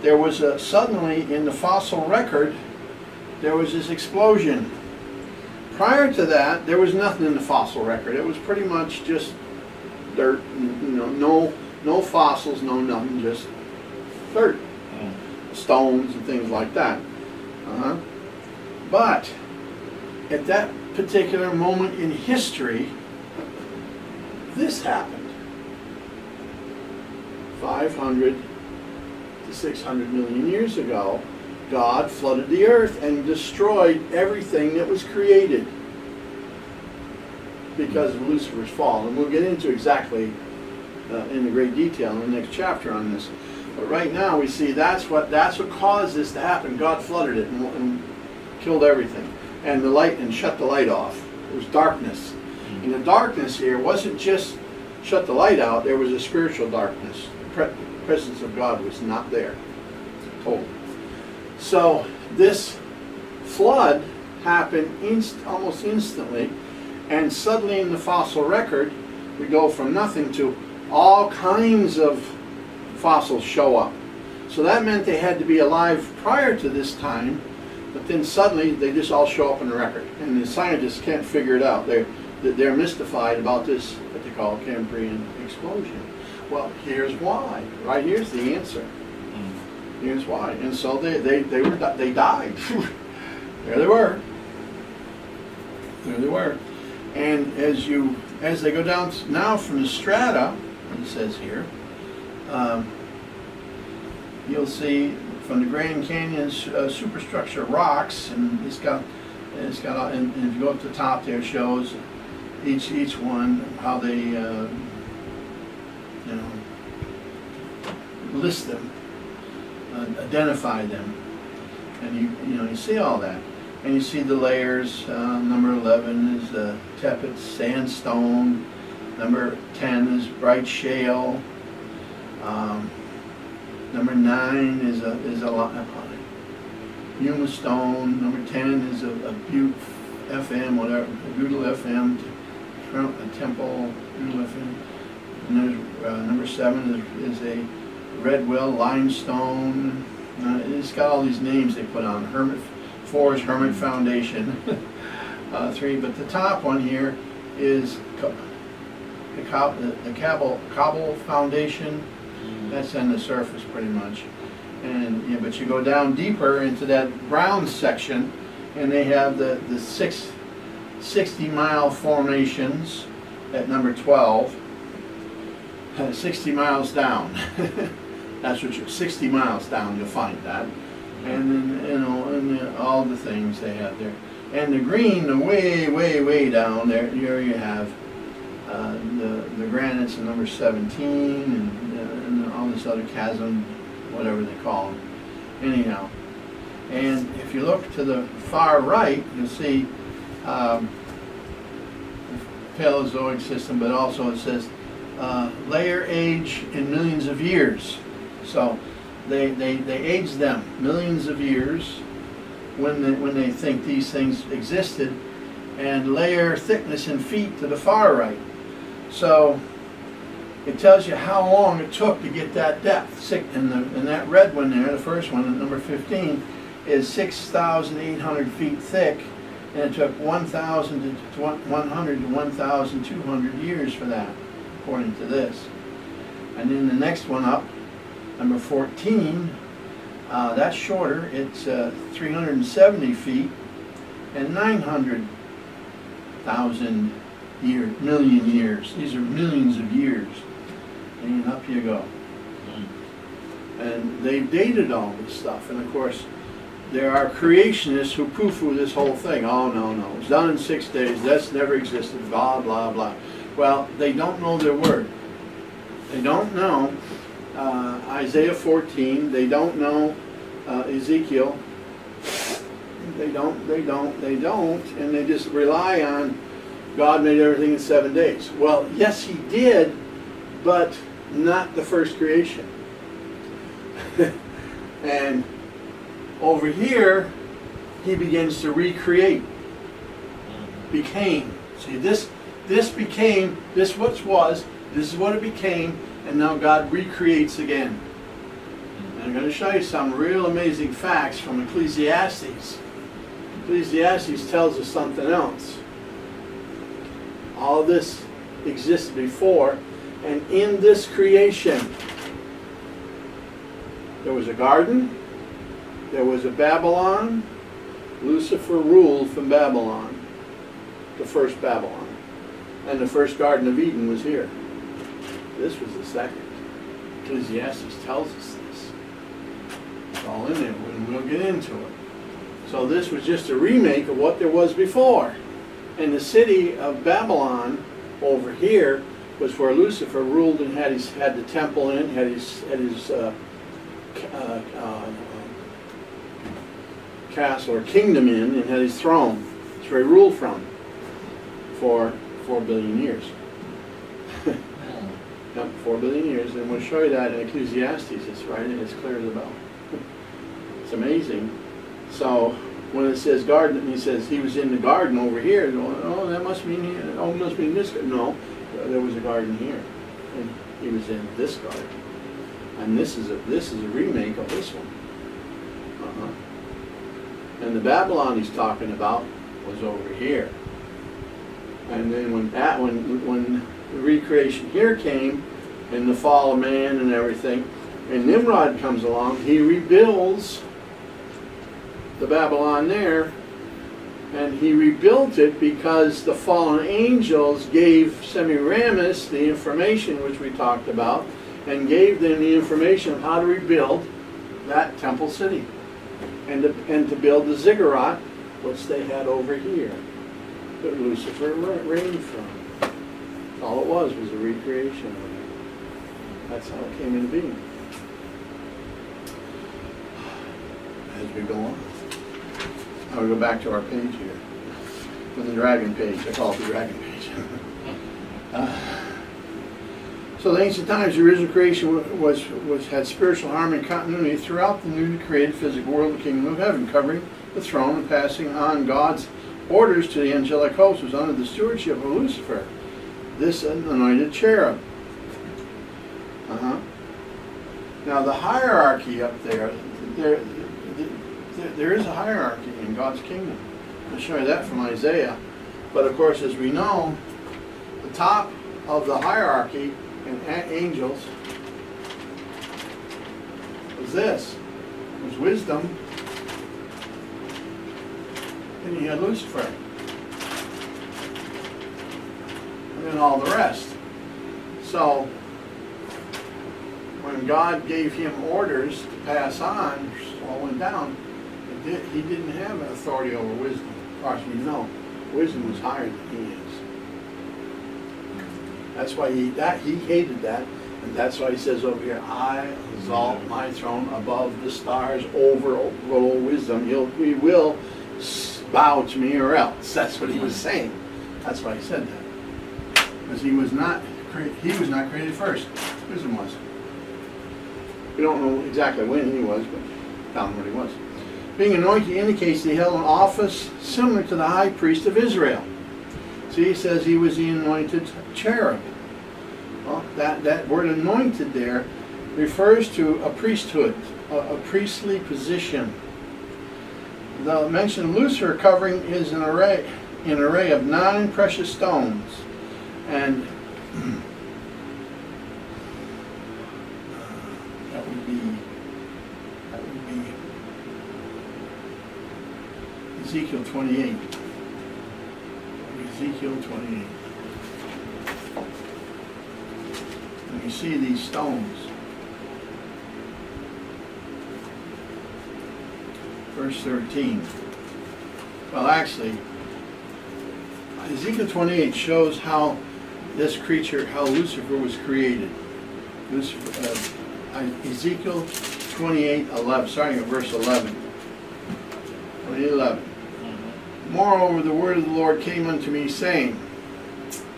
there was suddenly in the fossil record, there was this explosion. Prior to that, there was nothing in the fossil record. It was pretty much just dirt, no fossils, no nothing, just dirt, stones and things like that. But at that particular moment in history, this happened. 500 to 600 million years ago, God flooded the earth and destroyed everything that was created because of Lucifer's fall. And we'll get into exactly in the great detail in the next chapter on this. But right now we see that's what caused this to happen. God flooded it and killed everything. And the light, and shut the light off. It was darkness. And the darkness here wasn't just shut the light out, there was a spiritual darkness. The presence of God was not there. Totally. So this flood happened almost instantly, and suddenly in the fossil record, we go from nothing to all kinds of fossils show up. So that meant they had to be alive prior to this time, but then suddenly they just all show up in the record, and the scientists can't figure it out. They're mystified about this, what they call Cambrian explosion. Well, here's why. Right here's the answer. Here's why. And so they died. There they were. There they were. And as they go down now from the strata, it says here, you'll see from the Grand Canyon superstructure rocks, and it's got, and if you go up to the top there, it shows each one how they, you know, list them, identify them, and you see all that, and you see the layers. Number 11 is tepid sandstone. Number 10 is bright shale. Number 9 is a humustone. Number 10 is a butte FM, whatever, butyl FM, a temple butyl FM. And there's number 7 is a red well limestone. It's got all these names they put on. 4 is Hermit Foundation. 3, but the top one here is the Cobble Foundation. That's on the surface pretty much. And yeah, but you go down deeper into that brown section, and they have the 60-mile formations at number 12. 60 miles down. That's what 60 miles down you'll find that. And then, you know, and all the things they have there. And the green, the way down there, here you have the granites in number 17, and all this other chasm, whatever they call them. Anyhow, and if you look to the far right, you'll see the Paleozoic system, but also it says layer age in millions of years. So they age them millions of years when they think these things existed, and layer thickness in feet to the far right. So it tells you how long it took to get that depth. And that red one there, the first one, at number 15, is 6,800 feet thick, and it took 1,100 to 1,200 years for that, according to this. And then the next one up, number 14, that's shorter. It's 370 feet and 900,000 million years. These are millions of years. And up you go. And they've dated all this stuff. And of course, there are creationists who poo-poo this whole thing. Oh, no, it was done in 6 days. That's never existed. Blah, blah, blah. Well, they don't know their word. They don't know Isaiah 14. They don't know Ezekiel. They don't. And they just rely on God made everything in 7 days. Well, yes, He did, but not the first creation. And over here, He begins to recreate. Became. See, this became, this what was, this is what it became, and now God recreates again. And I'm going to show you some real amazing facts from Ecclesiastes. Ecclesiastes tells us something else. All this existed before, and in this creation, there was a garden, there was a Babylon. Lucifer ruled from Babylon, the first Babylon. And the first Garden of Eden was here. This was the second. Ecclesiastes tells us this. It's all in there, and we'll get into it. So this was just a remake of what there was before. And the city of Babylon over here was where Lucifer ruled and had the temple in, had his castle or kingdom in, and had his throne. That's where he ruled from for 4 billion years. Yep, 4 billion years, and we'll show you that in Ecclesiastes. It's right in, it's clear as a bell. It's amazing. So when it says garden, he says he was in the garden over here. Oh, that must mean here. Oh, it must mean this. No, there was a garden here, and he was in this garden. And this is a remake of this one. And the Babylon he's talking about was over here. And then when the recreation here came, in the fall of man and everything. And Nimrod comes along, he rebuilds the Babylon there, and he rebuilt it because the fallen angels gave Semiramis the information which we talked about, and gave them the information of how to rebuild that temple city, and to build the ziggurat, which they had over here, that Lucifer reigned from. All it was a recreation of it. That's how it came into being. As we go on, I will go back to our page here, from the dragon page. I call it the dragon page. So the ancient times, the original creation had spiritual harmony and continuity throughout the newly created physical world, the kingdom of heaven, covering the throne and passing on God's orders to the angelic host, was under the stewardship of Lucifer, this anointed cherub. Now the hierarchy up there is a hierarchy in God's kingdom. I'll show you that from Isaiah. But of course, as we know, the top of the hierarchy in angels was this. It was wisdom. And you had Lucifer. And then all the rest. So, when God gave him orders to pass on, all went down, he didn't have an authority over wisdom. Of course, you know, wisdom was higher than he is. That's why he hated that, and that's why he says over here, I exalt my throne above the stars over wisdom. He will bow to me or else. That's what he was saying. That's why he said that. Because he was not created first. Wisdom was. We don't know exactly when he was, but found where he was. Being anointed indicates he held an office similar to the high priest of Israel. See, he says he was the anointed cherub. Well, that word anointed there refers to a priesthood, a priestly position. The mention Lucifer covering is an array of 9 precious stones, and that would be Ezekiel 28. Ezekiel 28. And you see these stones. Verse 13. Well, actually, Ezekiel 28 shows how this creature, how Lucifer was created. Ezekiel 28:11, starting at verse 11. 28:11. Moreover, the word of the Lord came unto me, saying,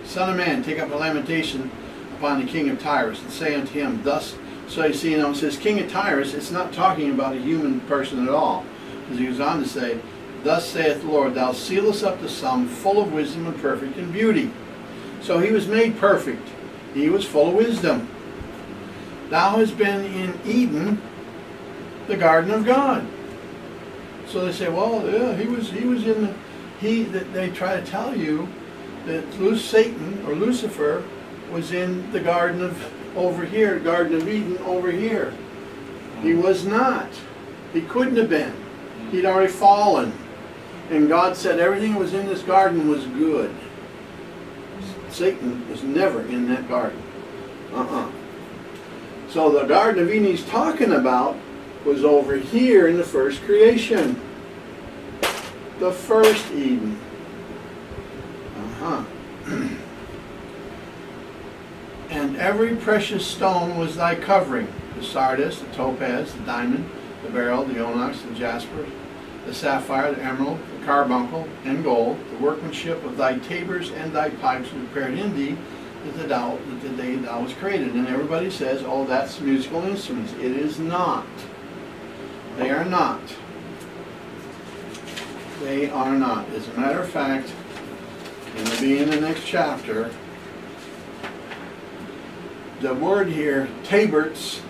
Son of man, take up a lamentation upon the king of Tyrus, and say unto him, thus. So you see, you know, it says king of Tyrus, it's not talking about a human person at all. Because he goes on to say, thus saith the Lord, thou sealest up the sum, full of wisdom and perfect in beauty. So he was made perfect. He was full of wisdom. Thou hast been in Eden, the garden of God. So they say, well, yeah, he was in the, they try to tell you that Satan or Lucifer was in the garden of over here, Garden of Eden over here. He was not. He couldn't have been. He'd already fallen. And God said everything that was in this garden was good. Satan was never in that garden. So the Garden of Eden he's talking about was over here in the first creation. The first Eden. And every precious stone was thy covering. The sardis, the topaz, the diamond, the beryl, the onyx, the jasper, the sapphire, the emerald, the carbuncle, and gold, the workmanship of thy tabors and thy pipes were prepared in thee, that the day thou was created. And everybody says, oh, that's musical instruments. It is not. They are not. They are not. As a matter of fact, it'll be in the next chapter. The word here, taberts,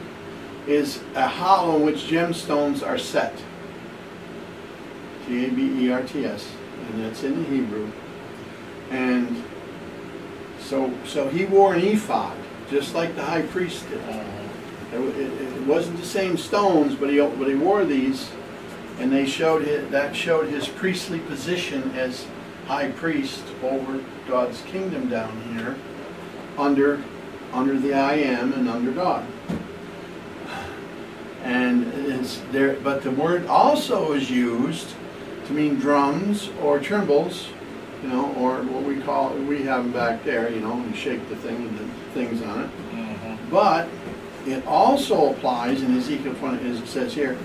is a hollow in which gemstones are set. T-A-B-E-R-T-S, and that's in the Hebrew. And so he wore an ephod. just like the high priest did. It wasn't the same stones, but he wore these, and they showed his priestly position as high priest over God's kingdom down here, under the I Am and under God. And it's there, but the word also is used to mean drums or cymbals, you know, or what we have them back there, you know, you shake the thing and the things on it. But it also applies in Ezekiel 20, as it says here,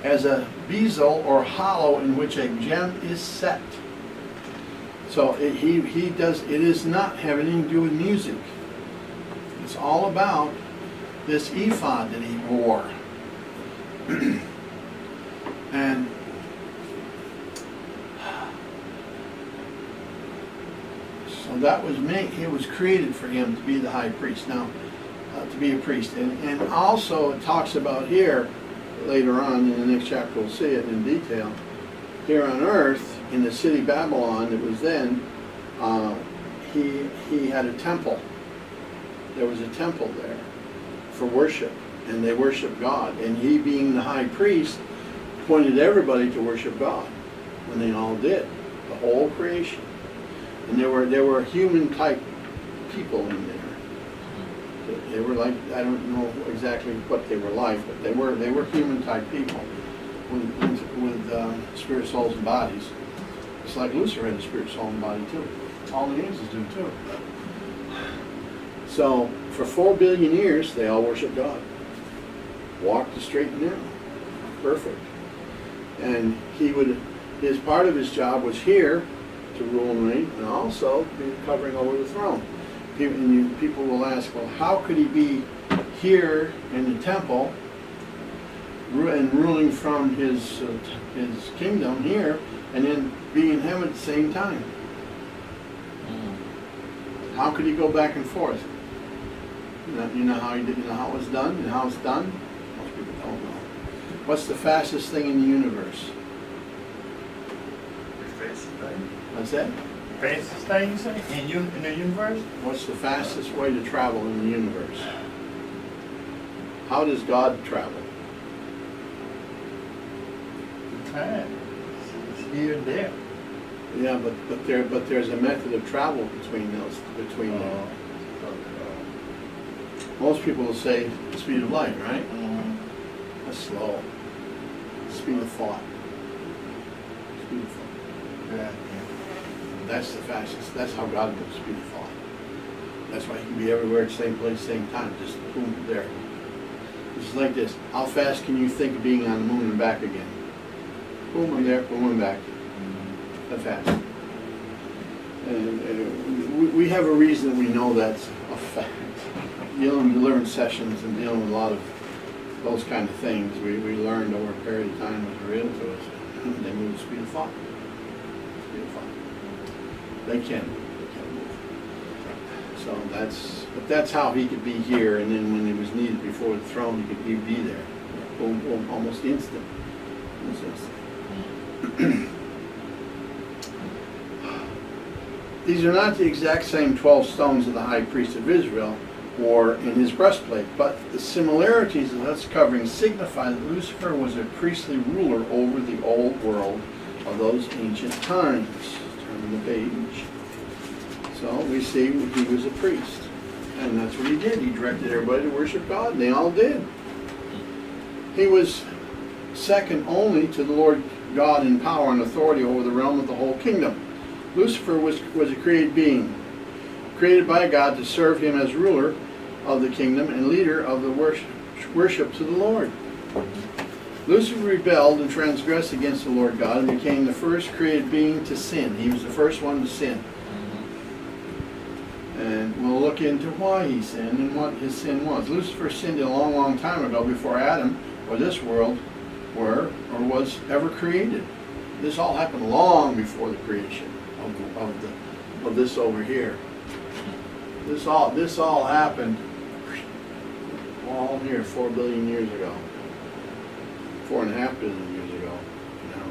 as a bezel or hollow in which a gem is set. So it is not having anything to do with music. It's all about this ephod that he wore. And so that was it was created for him to be the high priest. Now, to be a priest. And also it talks about here, later on in the next chapter we'll see it in detail, here on earth, in the city Babylon, it was then, he had a temple. There was a temple there for worship, and they worshiped God. And he, being the high priest, pointed everybody to worship God, when they all did, the whole creation. And there were human type people in there. They were like, I don't know exactly what they were like, but they were human type people with spirit, souls, and bodies. It's like Lucifer had a spirit, soul, and body too. All the angels do too. So for 4 billion years, they all worshiped God. Walked the straight and narrow. Perfect. And his part of his job was here to rule and reign, and also be covering over the throne. People will ask, well, how could he be here in the temple and ruling from his kingdom here, and then be in heaven at the same time? How could he go back and forth? You know how he did, you know how it was done and how it's done? Most people don't know. What's the fastest thing in the universe? Fastest thing? What's that? Fastest thing you say? In the universe? What's the fastest way to travel in the universe? How does God travel? Time. It's here and there. Yeah, but there's a method of travel between them. Most people will say the speed of light, right? That's slow. Speed of thought. Speed of thought. Yeah. That's the fastest. That's how God moves, speed of thought. That's why he can be everywhere at the same place, same time. Just boom, there. It's like this. How fast can you think of being on the moon and back again? Boom, I'm there, boom, I'm back. That fast. And we have a reason we know that's a fact. Dealing with deliverance sessions and dealing with a lot of those kind of things, we learned over a period of time was real to us. They move the speed of thought. Speed of thought. They can move. So that's how he could be here, and then when he was needed before the throne, he'd be there. Boom, boom, almost instant. Almost instant. These are not the exact same 12 stones that the high priest of Israel wore in his breastplate, but the similarities of this covering signify that Lucifer was a priestly ruler over the old world of those ancient times. Turn the page. So we see he was a priest, and that's what he did. He directed everybody to worship God, and they all did. He was second only to the Lord God in power and authority over the realm of the whole kingdom. Lucifer was a created being, created by God to serve him as ruler of the kingdom and leader of the worship to the Lord. Lucifer rebelled and transgressed against the Lord God and became the first created being to sin. He was the first one to sin. And we'll look into why he sinned and what his sin was. Lucifer sinned a long, long time ago before Adam or this world were or was ever created. This all happened long before the creation of this over here. This all happened all here 4 billion years ago. 4.5 billion years ago. You know.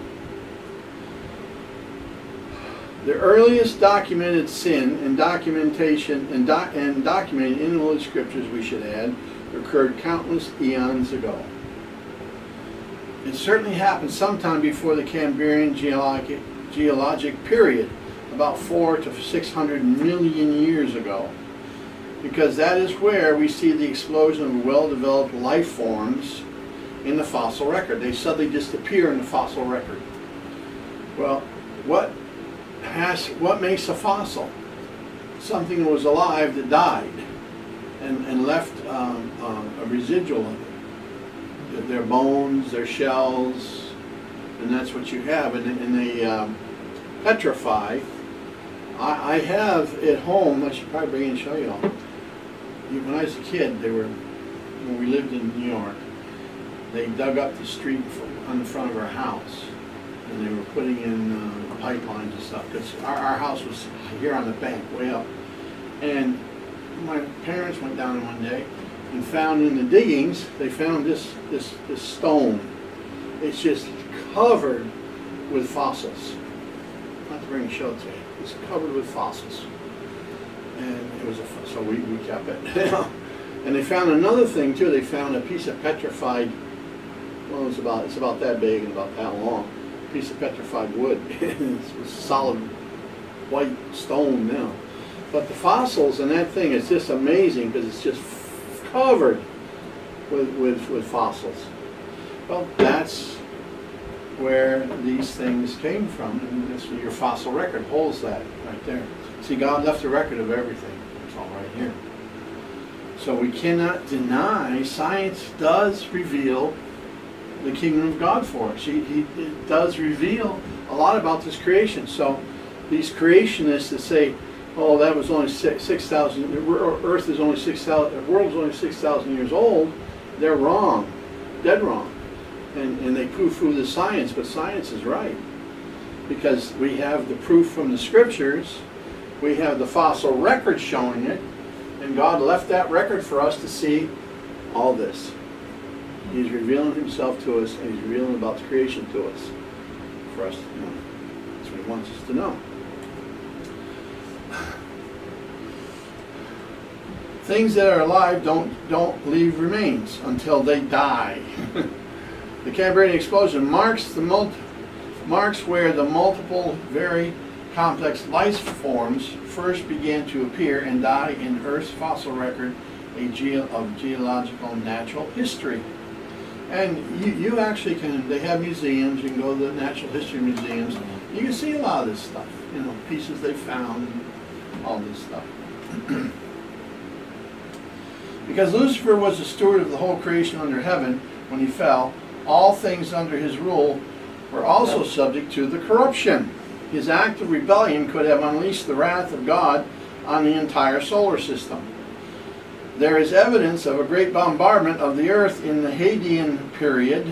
The earliest documented sin and documentation and documented in the Holy Scriptures, we should add, occurred countless eons ago. It certainly happened sometime before the Cambrian geologic period, about 400 to 600 million years ago, because that is where we see the explosion of well-developed life forms in the fossil record. They suddenly disappear in the fossil record. Well, what makes a fossil? Something that was alive that died and left a residual of it. Their bones, their shells, and that's what you have. And they petrify. I have at home, I should probably bring and show you all. When I was a kid, when we lived in New York, they dug up the street on the front of our house, and they were putting in pipelines and stuff, because our house was here on the bank, way up. And my parents went down one day and found in the diggings, they found this stone. It's just covered with fossils. Not to bring a show to you. It's covered with fossils. And it was so we kept it. And they found another thing too. They found a piece of petrified, well, it's about that big and about that long, piece of petrified wood. It's solid white stone now. But the fossils and that thing is just amazing, because it's just covered with fossils. Well, that's where these things came from, and this, your fossil record holds that right there. See, God left a record of everything. It's all right here. So we cannot deny science does reveal the kingdom of God for us. It does reveal a lot about this creation. So these creationists that say, oh, that was only 6,000, Earth is only 6,000, the world is only 6,000 years old, they're wrong, dead wrong. And they poo-poo the science, but science is right. Because we have the proof from the Scriptures, we have the fossil record showing it, and God left that record for us to see all this. He's revealing himself to us, and he's revealing about the creation to us, for us to know. That's what he wants us to know. Things that are alive don't leave remains until they die. The Cambrian explosion marks where the multiple, very complex life forms first began to appear and die in Earth's fossil record of geological natural history. And you actually can, they have museums, you can go to the natural history museums, you can see a lot of this stuff, you know, pieces they found, all this stuff. Because Lucifer was the steward of the whole creation under heaven when he fell, all things under his rule were also subject to the corruption. His act of rebellion could have unleashed the wrath of God on the entire solar system. There is evidence of a great bombardment of the earth in the Hadean period.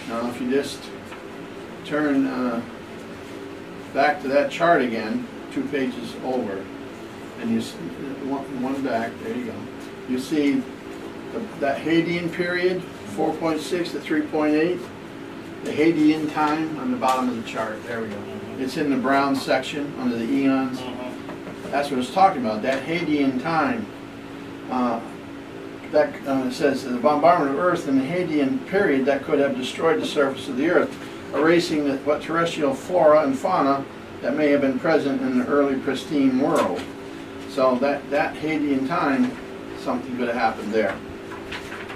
Now if you just turn back to that chart again, 2 pages over, and you one back, there you go. You see that Hadean period, 4.6 to 3.8, the Hadean time on the bottom of the chart. There we go. It's in the brown section under the eons. That's what it's talking about, that Hadean time. That says the bombardment of Earth in the Hadean period that could have destroyed the surface of the Earth, erasing what terrestrial flora and fauna that may have been present in the early pristine world. So that Hadean time, something could have happened there,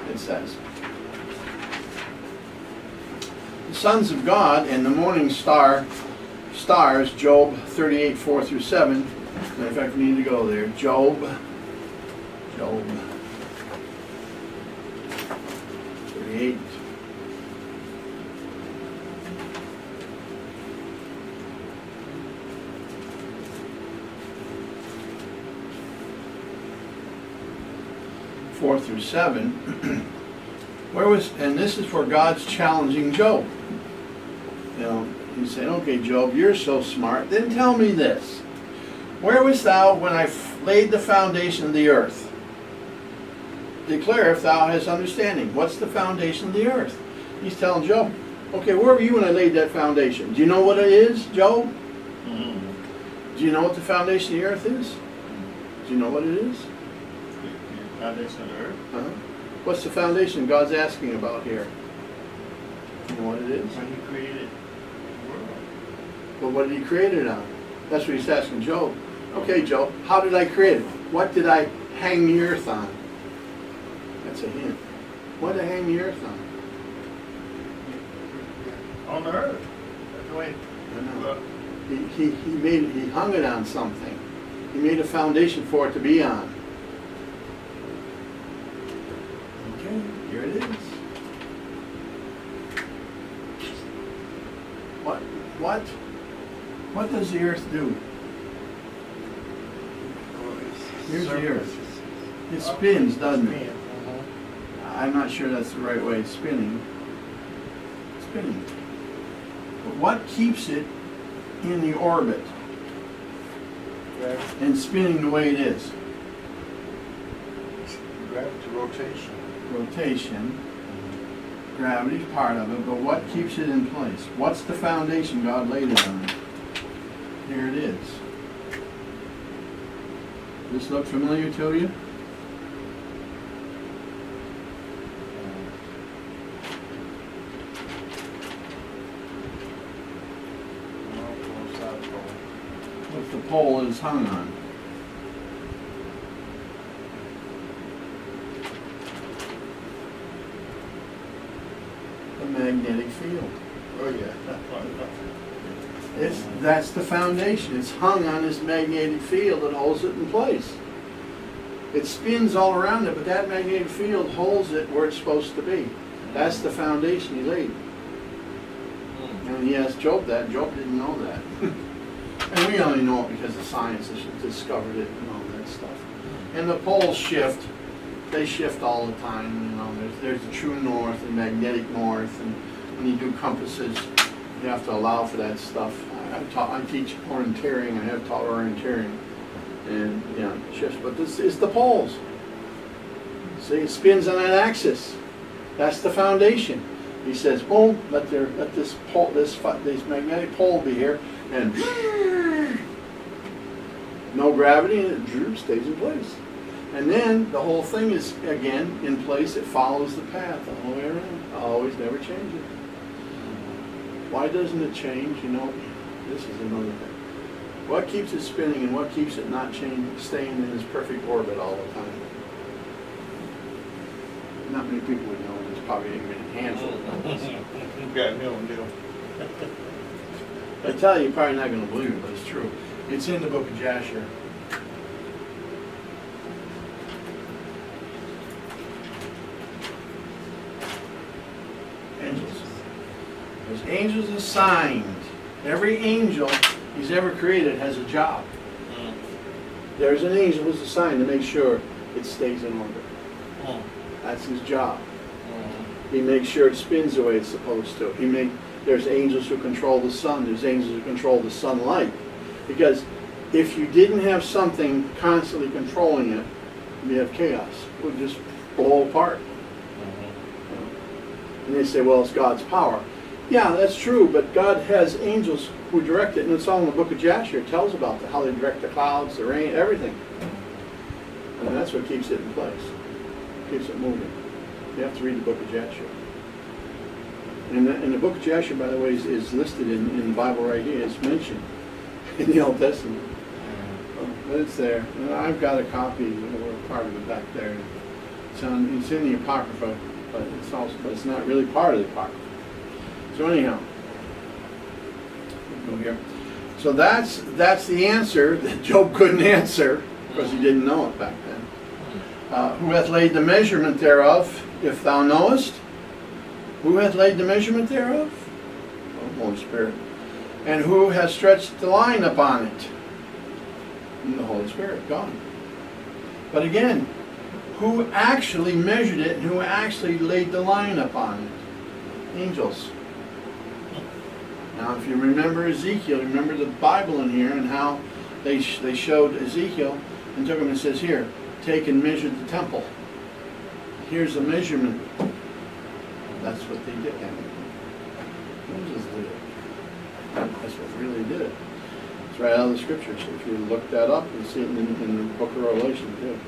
it says. The sons of God and the morning stars, Job 38, 4 through 7. Matter of fact, we need to go there. Job 38. Through 7, and this is where God's challenging Job. You know, he's saying, okay, Job, you're so smart, then tell me this. Where wast thou when I laid the foundation of the earth? Declare if thou hast understanding. What's the foundation of the earth? He's telling Job, okay, where were you when I laid that foundation? Do you know what it is, Job? Do you know what the foundation of the earth is? Do you know what it is? The foundation of the earth? Huh? What's the foundation God's asking about here? You know what it is? When he created the world. Well, what did he create it on? That's what he's asking Job. Okay, Job, how did I create it? What did I hang the earth on? That's a hint. What did I hang the earth on? On the earth. That's the way. He hung it on something. He made a foundation for it to be on. Okay, here it is. What does the earth do? Here's the earth. It spins, doesn't it? I'm not sure that's the right way. It's spinning. Spinning. But what keeps it in the orbit and spinning the way it is? Gravity, rotation. Rotation. Gravity's part of it, but what keeps it in place? What's the foundation God laid it on? Here it is. Does this look familiar to you? What the pole is hung on. The magnetic field. Oh yeah. That's the foundation. It's hung on this magnetic field that holds it in place. It spins all around it, but that magnetic field holds it where it's supposed to be. That's the foundation he laid. And he asked Job that. Job didn't know that. And we only know it because the science has discovered it and all that stuff. And the poles shift. They shift all the time. You know, there's the true north and magnetic north, and when you do compasses, you have to allow for that stuff. I teach orienteering. I have taught orienteering, and yeah, it shifts. But this is the poles. See, it spins on that axis. That's the foundation. He says, boom, let this magnetic pole be here, and no gravity, and it stays in place. And then the whole thing is, again, in place. It follows the path all the way around. Always, never changes. Why doesn't it change? You know, this is another thing. What keeps it spinning and what keeps it not changing, staying in its perfect orbit all the time? Not many people would know. There's probably even a handful of those. Got no deal. I tell you, you're probably not going to believe it, but it's true. It's in the book of Jasher. Angels. There's angels assigned. Every angel he's ever created has a job. There's an angel who's assigned to make sure it stays in orbit. That's his job. He makes sure it spins the way it's supposed to. There's angels who control the sun. There's angels who control the sunlight. Because if you didn't have something constantly controlling it, you have chaos. It would just blow apart. And they say, well, it's God's power. Yeah, that's true, but God has angels who direct it, and it's all in the book of Jasher. It tells about how they direct the clouds, the rain, everything. And that's what keeps it in place. Keeps it moving. You have to read the book of Jasher. And the book of Jasher, by the way, is listed in the Bible right here. It's mentioned in the Old Testament. But it's there. And I've got a copy, or part of it back there. It's in the Apocrypha, but it's not really part of the Apocrypha. So anyhow, go here. So that's the answer that Job couldn't answer because he didn't know it back then. Who hath laid the measurement thereof, if thou knowest? Who hath laid the measurement thereof? Oh, Holy Spirit. And who has stretched the line upon it? And the Holy Spirit, God. But again, who actually measured it and who actually laid the line upon it? Angels. Now, if you remember Ezekiel, remember the Bible in here and how they showed Ezekiel and took him and says, here, take and measure the temple. Here's a measurement. That's what they did. Moses did it. That's what really did it. That's right out of the scriptures. If you look that up, you see it in the book of Revelation too.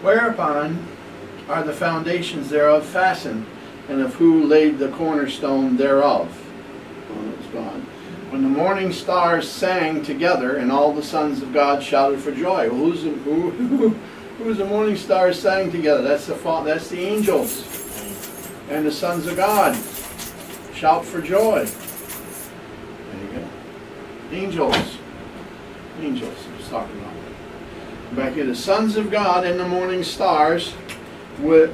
Whereupon are the foundations thereof fastened, and of who laid the cornerstone thereof? Well, it's God. When the morning stars sang together, and all the sons of God shouted for joy. Well, who's the morning stars sang together? That's the angels and the sons of God. Shout for joy. There you go. Angels. Angels, I was talking about. Back here, the sons of God and the morning stars would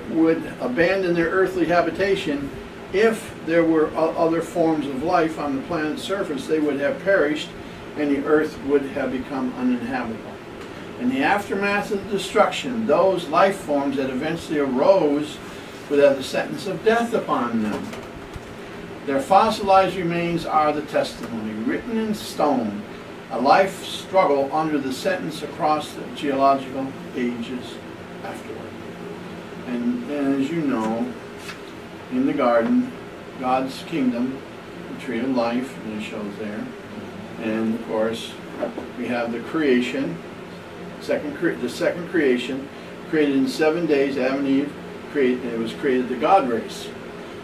abandon their earthly habitation. If there were other forms of life on the planet's surface, they would have perished and the earth would have become uninhabitable. In the aftermath of the destruction, those life forms that eventually arose would have the sentence of death upon them. Their fossilized remains are the testimony, written in stone, a life struggle under the sentence across the geological ages afterward. And as you know, in the garden, God's kingdom, the tree of life, and it shows there. And of course, we have the creation, the second creation, created in 7 days. Adam and Eve it was created the God race.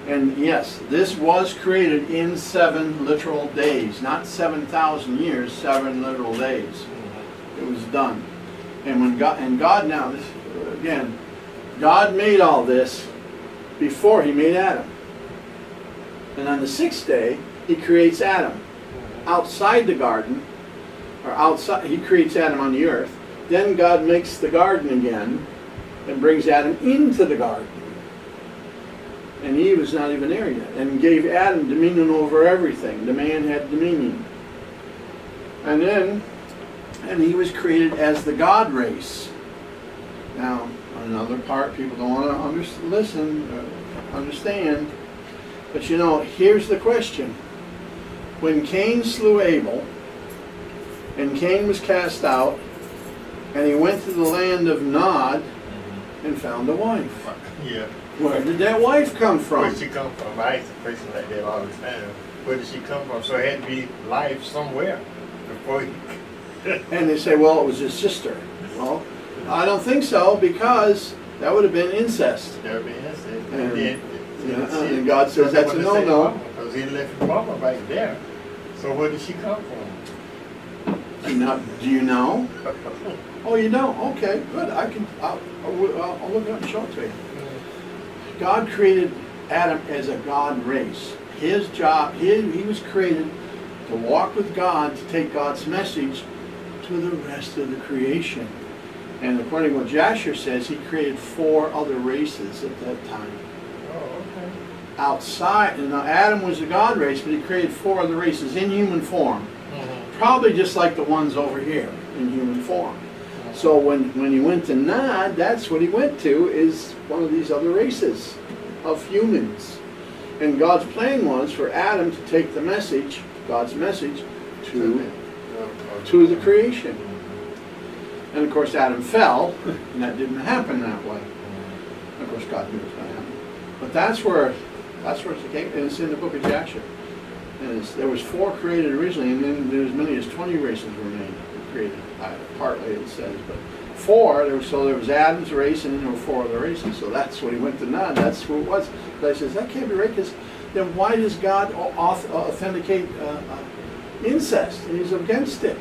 And yes, this was created in 7 literal days, not 7,000 years, 7 literal days. It was done. And when God now, this, again, God made all this before He made Adam. And on the 6th day, He creates Adam outside the garden, or outside. He creates Adam on the earth. Then God makes the garden again and brings Adam into the garden. And Eve was not even there yet, and gave Adam dominion over everything. The man had dominion. And then, he was created as the God race. Now, another part people don't want to understand. But you know, here's the question. When Cain slew Abel, and Cain was cast out, and he went to the land of Nod and found a wife. Yeah. Where did that wife come from? Where did she come from? I ask a question like that all the time. Where did she come from? So it had to be life somewhere before he... And they say, well, it was his sister. Well, I don't think so, because that would have been incest. That would be incest. And God says that's a no-no. Because He left his mama right there. So where did she come from? Do you know? Oh, you don't? Okay, good. I'll look it up and show it to you. God created Adam as a God race. His job, he was created to walk with God, to take God's message to the rest of the creation. And according to what Jasher says, he created 4 other races at that time. Oh, okay. Outside, and now Adam was a God race, but he created 4 other races in human form. Probably just like the ones over here in human form. So when he went to Nod, that's what he went to, is one of these other races of humans. And God's plan was for Adam to take the message, God's message, to the creation. And of course Adam fell, and that didn't happen that way. And of course God knew it was going to happen. But that's where it came, and it's in the book of Jasher. And there was 4 created originally, and then there was as many as 20 races were made, created. Partly it says, but 4. So there was Adam's race, and then there were 4 other races. So that's when he went to Nod. That's who it was. But I says that can't be right, because then why does God authenticate incest? And He's against it.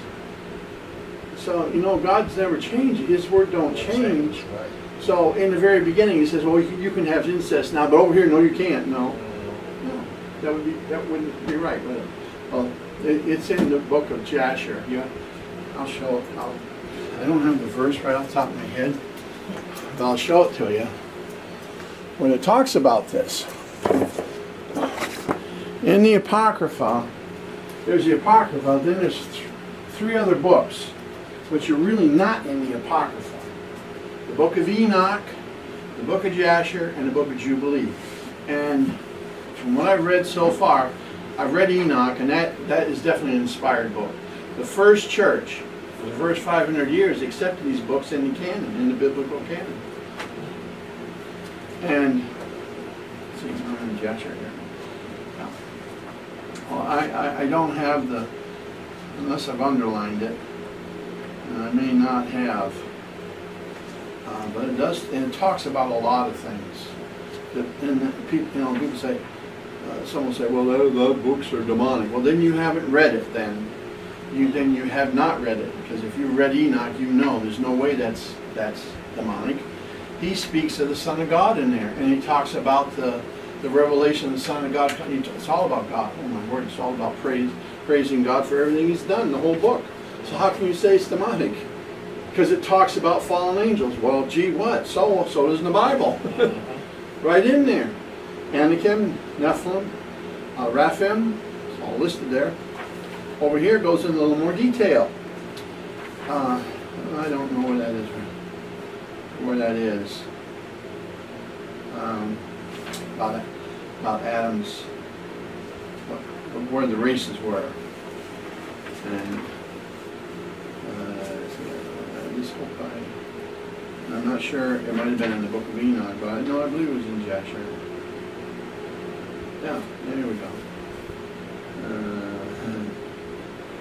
So you know, God's never changed. His word don't change. So in the very beginning, He says, "Well, you can have incest now, but over here, no, you can't." No. That wouldn't be right, would it? Well, it's in the book of Jasher. Yeah, I'll show it. I don't have the verse right off the top of my head, but I'll show it to you. When it talks about this, in the Apocrypha, there's the Apocrypha, then there's 3 other books, which are really not in the Apocrypha. The book of Enoch, the book of Jasher, and the book of Jubilee. And from what I've read so far, I've read Enoch, and that is definitely an inspired book. The first church, for the first 500 years, accepted these books in the canon, in the biblical canon. And, let's see, I'm in Jasher here. Well, I don't have the, unless I've underlined it, and I may not have, but it does, and it talks about a lot of things. And people, people say, some will say, well, those books are demonic. Well, then you haven't read it. Then you have not read it, because if you read Enoch, you know there's no way that's demonic. He speaks of the Son of God in there, and he talks about the revelation of the Son of God. It's all about God. Oh my word! It's all about praising God for everything He's done. The whole book. So how can you say it's demonic? Because it talks about fallen angels. Well, gee, what? So does the Bible. Right in there. Anakim, Nephilim, Raphaim, it's all listed there. Over here goes into a little more detail. I don't know where that is. Where that is. About Adam's, where the races were. And this book I'm not sure, it might have been in the book of Enoch, but I believe it was in Jasher. Yeah, there we go.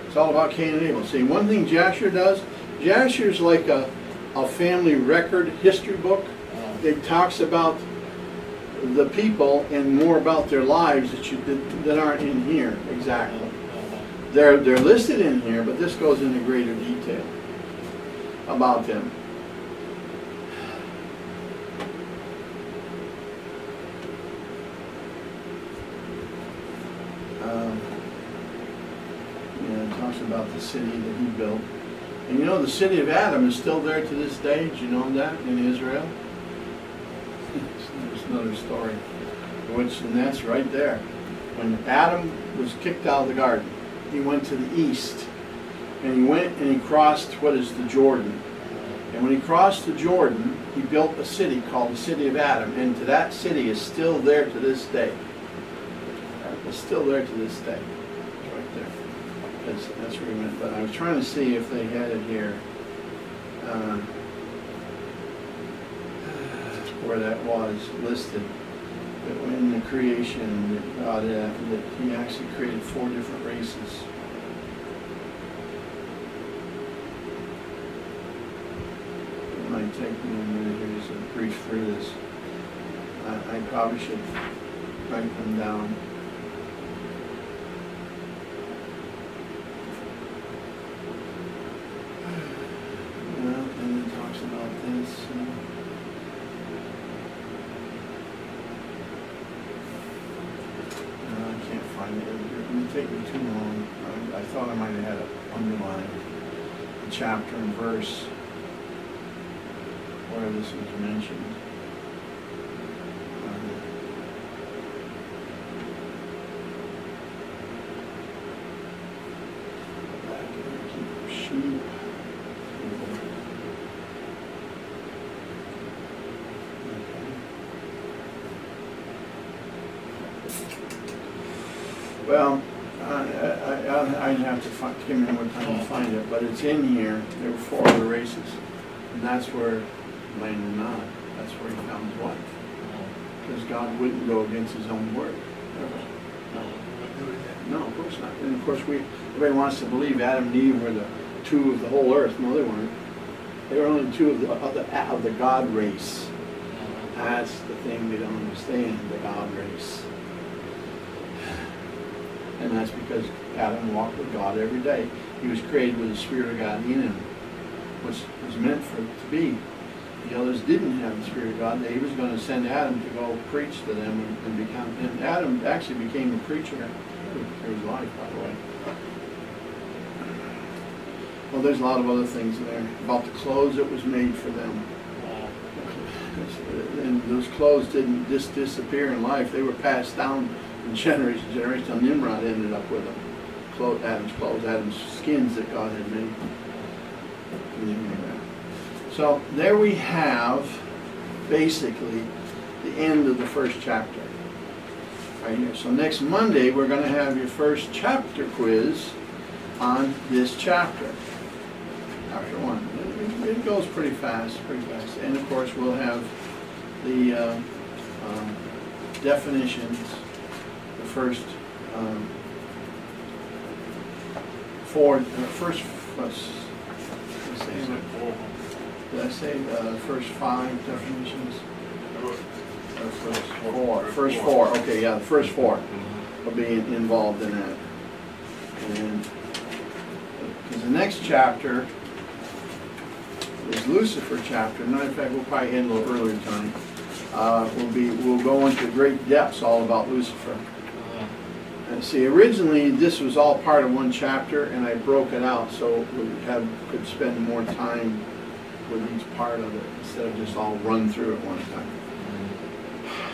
It's all about Cain and Abel. See, one thing Jasher does, Jasher's like a family record history book. It talks about the people and more about their lives that aren't in here exactly. They're listed in here, but this goes into greater detail about them. It talks about the city that he built. And you know, the city of Adam is still there to this day. Did you know that in Israel? There's another story. And that's right there. When Adam was kicked out of the garden, he went to the east. And he went and he crossed what is the Jordan. And when he crossed the Jordan, he built a city called the city of Adam. And that city is still there to this day. It's still there to this day. Right there. That's where we went. But I was trying to see if they had it here. Where that was listed. That in the creation that God that He actually created 4 different races. It might take me a minute here just to brief through this. I probably should write them down. And it talks about this. I can't find it. It would take me too long. I thought I might have had it underlined. A chapter and verse where this was mentioned. Sheep. Well, I'd have to give me more time to find it, but it's in here. There were 4 other races, and that's where land and Nod. That's where he found his wife, because God wouldn't go against His own word. No, of course not. And of course, everybody wants to believe Adam and Eve were the 2 of the whole earth. No, they weren't. They were only 2 of the God race. That's the thing they don't understand, the God race. And that's because Adam walked with God every day. He was created with the Spirit of God in him, which was meant for it to be. The others didn't have the Spirit of God. He was going to send Adam to go preach to them and Adam actually became a preacher through his life, by the way. Well, there's a lot of other things there about the clothes that was made for them. And those clothes didn't just disappear in life. They were passed down from generation to generation. Nimrod ended up with them. Adam's clothes, Adam's skins that God had made. So there we have basically the end of the first chapter. Right here. So next Monday we're going to have your first chapter quiz on this chapter. Chapter 1. It goes pretty fast, And of course we'll have the definitions, the first 4, first, did I say the first 5 definitions? First four, okay, yeah, the first 4 will be involved in that. And because the next chapter is Lucifer chapter. Matter of fact, we'll probably end a little earlier tonight. We'll go into great depths all about Lucifer. And see, originally this was all part of one chapter, and I broke it out so we could spend more time with each part of it instead of just all run through it one time.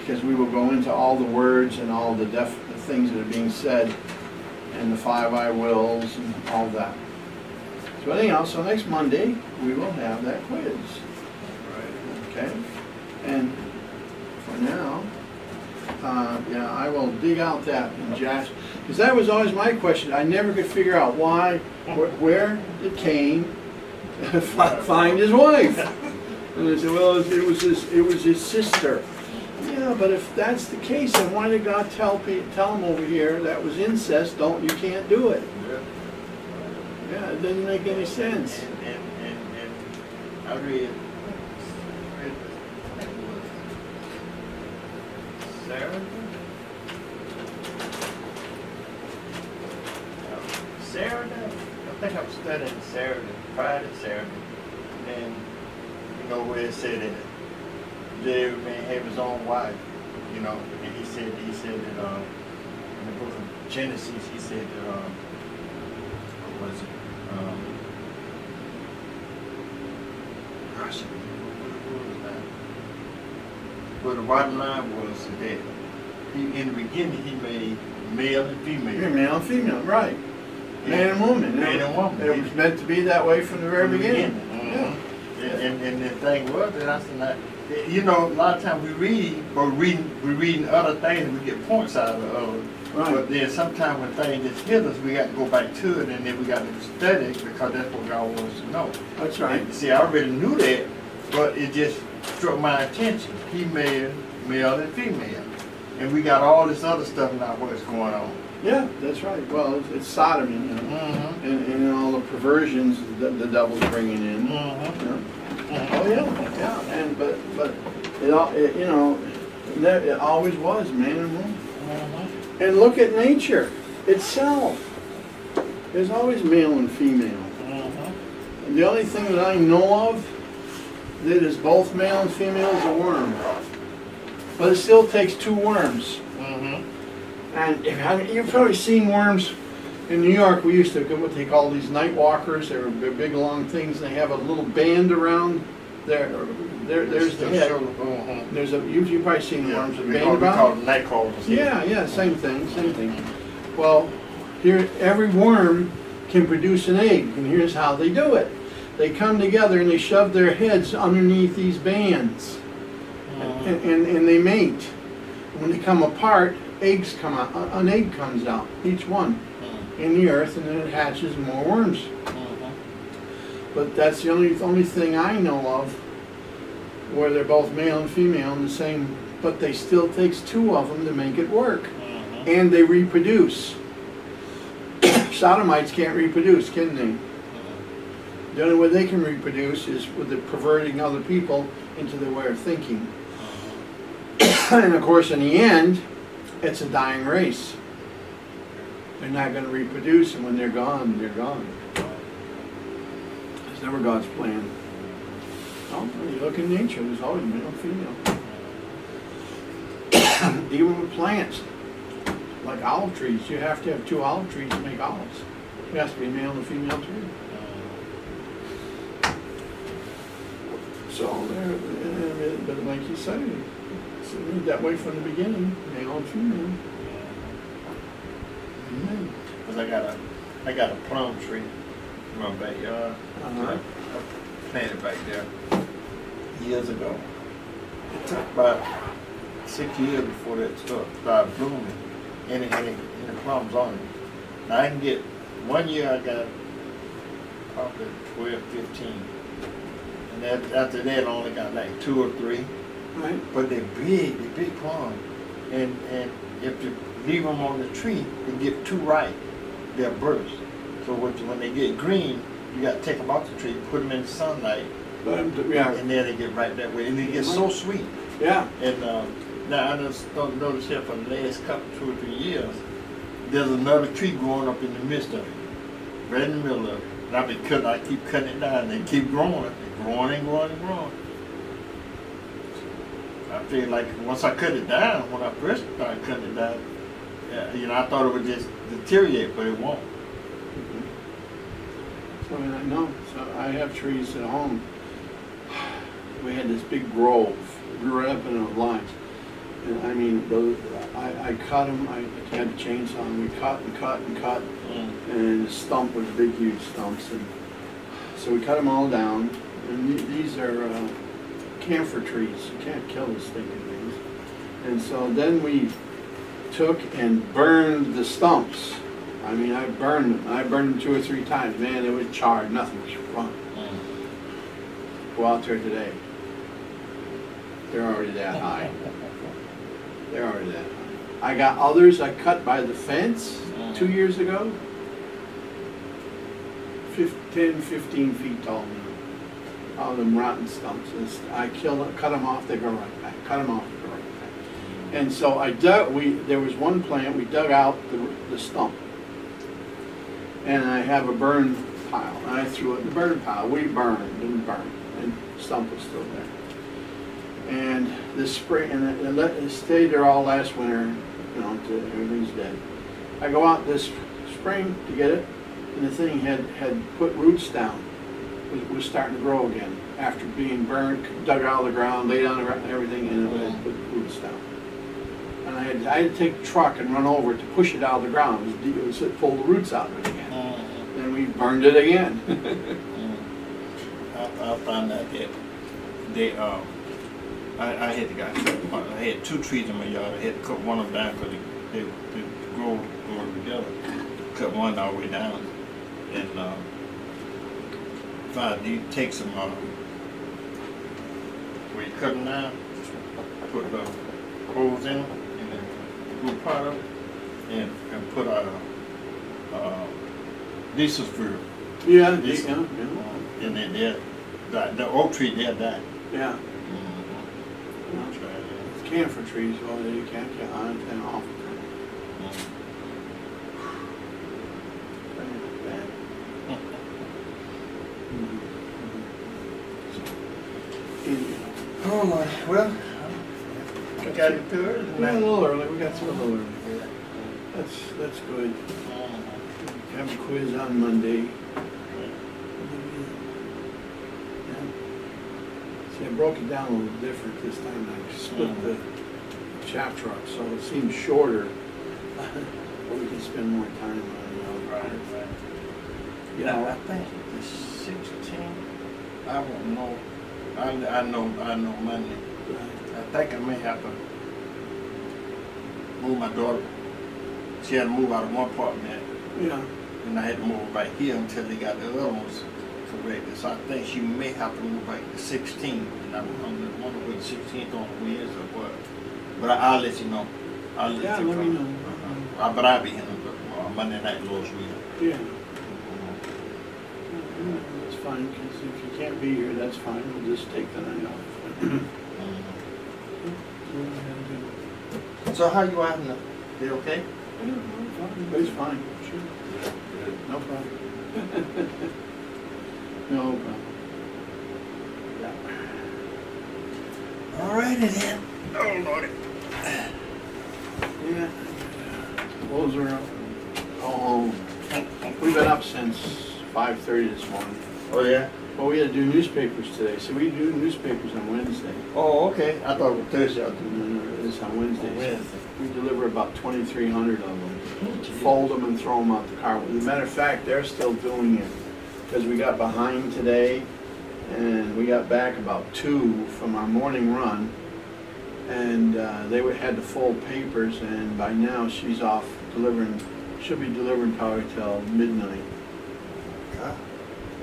Because we will go into all the words and all the things that are being said, and the 5 I wills and all that. So anyhow, so next Monday we will have that quiz. Okay, and for now, yeah, I will dig out that in Josh, because that was always my question. I never could figure out why, where did Cain find his wife? And they said, well, it was his sister. Yeah, but if that's the case, then why did God tell him over here that was incest? You can't do it. Yeah, it doesn't make any sense. And I read I think it was Saturday. I think I'm studying Friday, Saturday. And you know where it said that every man have his own wife, you know, and he said that in the book of Genesis, he said that what was it? Gosh, what was that? Well, the bottom line was that in the beginning he made male and female. Yeah, male and female, right. Man and woman. Man and woman. It was meant to be that way from the very beginning. Mm-hmm. Yeah. And the thing was that I said, like, you know, a lot of times we're reading other things and we get points out of the other. Right. But then sometimes when things just hit us, we got to go back to it, and then we got to study it because that's what God wants to know. That's right. And see, I already knew that, but it just struck my attention. He made male and female. And we got all this other stuff now what's going on. Yeah, that's right. Well, it's sodomy, you know, Mm-hmm. and all the perversions that the devil's bringing in. Mm-hmm. You know? Mm-hmm. Oh yeah, yeah. And but it you know, it always was man and woman. Mm-hmm. And look at nature itself. There's always male and female. Mm-hmm. And the only thing that I know of that is both male and female is a worm. But it still takes 2 worms. Mm-hmm. And you've probably seen worms in New York. We used to get what they call these night walkers. They're big long things. They have a little band around there's the head. Mm-hmm. You've probably seen worms with a band We around. call them night crawlers. Yeah, same thing. Well, here every worm can produce an egg, and here's how they do it. They come together and they shove their heads underneath these bands, and they mate. When they come apart, eggs come out. An egg comes out, each one, in the earth, and then it hatches more worms. But that's the only thing I know of where they're both male and female in the same, but they still takes 2 of them to make it work. And they reproduce. Sodomites can't reproduce, can they? The only way they can reproduce is with the perverting other people into their way of thinking. And of course, in the end, it's a dying race. They're not going to reproduce, and when they're gone, they're gone. It's never God's plan. Oh, you look in nature, there's always male and female. Even with plants, like olive trees, you have to have 2 olive trees to make olives. It has to be male and female too. So, but like you say, it's that way from the beginning, male and female. Because I got a plum tree in my backyard. I planted back there years ago. It took about 6 years before that stuff started blooming, and the plums on it. Now I can get, 1 year I got probably 12, 15. And after that I only got like 2 or 3. Right. But they're big plums. And if you leave them on the tree and get too ripe, they'll burst. So when they get green, you got to take them off the tree, put them in the sunlight, Yeah. and then they get right that way. And it gets so sweet. Yeah. And now I just don't notice here for the last couple, 2 or 3 years, there's another tree growing up in the midst of it, right in the middle of it. And I've been cutting, I keep cutting it down, and they keep growing, and growing and growing and growing. I feel like once I cut it down, when I first started cutting it down, you know, I thought it would just deteriorate, but it won't. So I know. So I have trees at home. We had this big grove. We grew right up in the lines. And I mean, those, I cut them. I had a chainsaw, and we cut and cut and cut. And the stump was big, huge stumps. And so we cut them all down. And these are camphor trees. You can't kill the stinking things. And so then we took and burned the stumps. I mean, I burned them. I burned them 2 or 3 times. Man, it was charred. Nothing was wrong. Go out there today. They're already that high. They're already that high. I got others I cut by the fence 2 years ago. 10, 15 feet tall now. All them rotten stumps. I kill them, cut them off, they go right back. Cut them off, they go right back. And so I dug, there was one plant, we dug out the stump. And I have a burn pile. And I threw it in the burn pile. We burned and burned. And the stump was still there. And this spring, and it stayed there all last winter, you know, until everything's dead. I go out this spring to get it, and the thing had put roots down. Was starting to grow again after being burned, dug out of the ground, laid on the ground and everything, and it had put roots down. And I had to take the truck and run over to push it out of the ground. It was pull the roots out of it again. Then we burned it again. I found out that they I had to got I had 2 trees in my yard. I had to cut one of them down because they grow together. Cut one all the way down, and you take some where you cut them down, put the holes in them, and then glue part of it, and put diesel fuel. Yeah, diesel. yeah. And then the oak tree there died. Yeah. It's camphor trees, well, you can't get on and off. Oh Lord, well, we got it through it. We got a little early. We got through a little early. That's good. Have a quiz on Monday. See, I broke it down a little different this time. I split the chapter up, so it seems shorter. But we can spend more time on it. Right. Yeah, I think the 16th. I won't know. I know Monday. I think I may have to move my daughter. She had to move out of one apartment. Yeah. And I had to move right here until they got the other ones corrected. So I think she may have to move back the 16th. And I'm wondering whether the 16th on the Wednesday or what. But I'll let you know. I'll let you know. Let me know. But I'll be here Monday night, Lord's will. Yeah. That's fine, because if you can't be here, that's fine. We'll just take the night off. So how you out now? They okay? Yeah, everybody's fine. Sure. No problem. No problem. Yeah. All righty then. Oh Lordy. Yeah. Clothes are up. Go home. We've been up since 5:30 this morning. Oh yeah? Well, we had to do newspapers today, so we do newspapers on Wednesday. Oh, okay. I thought it was Thursday. No, it's on Wednesday. Wednesday. We deliver about 2,300 of them. Fold them and throw them out the car. As a matter of fact, they're still doing it because we got behind today and we got back about 2 from our morning run, and they had to fold papers, and by now she's off delivering. She'll be delivering probably till midnight.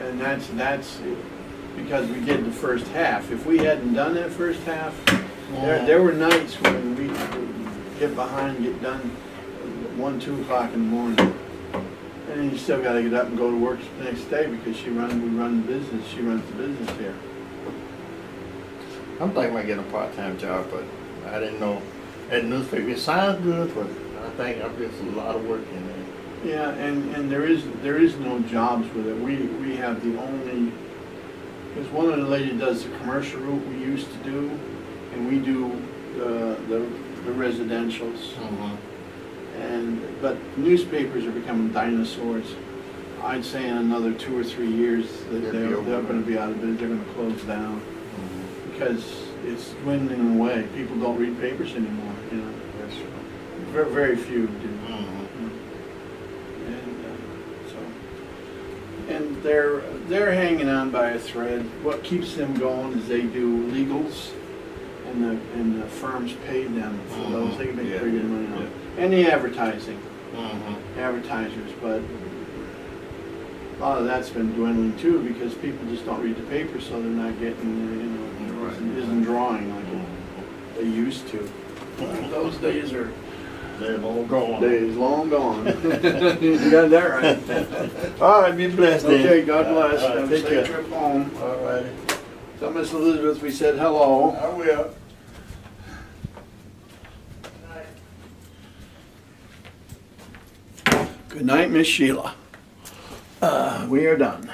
And that's because we did the first half. If we hadn't done that first half, there were nights when we would get behind, get done 1, 2 o'clock in the morning. And then you still gotta get up and go to work the next day because we run the business, she runs the business here. I'm thinking about getting a part-time job, but I didn't know. That newspaper, it sounds good, but I think there's a lot of work in there. Yeah, and there is no jobs with it. We have the only, because one of the lady does the commercial route we used to do, and we do the residentials. But newspapers are becoming dinosaurs. I'd say in another 2 or 3 years that they're going to be out of business. They're going to close down because it's dwindling away. People don't read papers anymore. You know, That's true. very, very few do. And they're hanging on by a thread. What keeps them going is they do legals, and the firms pay them for those. They can make pretty good money on it. And the advertising, advertisers. But a lot of that's been dwindling too because people just don't read the paper, so they're not getting, isn't drawing like they used to. Those days are. They're long gone. Days long gone. You got that right. All right, be blessed then. Okay, God bless. Have a Take care. safe trip home. All righty. Tell Miss Elizabeth we said hello. I will. Good night, Miss Sheila. We are done.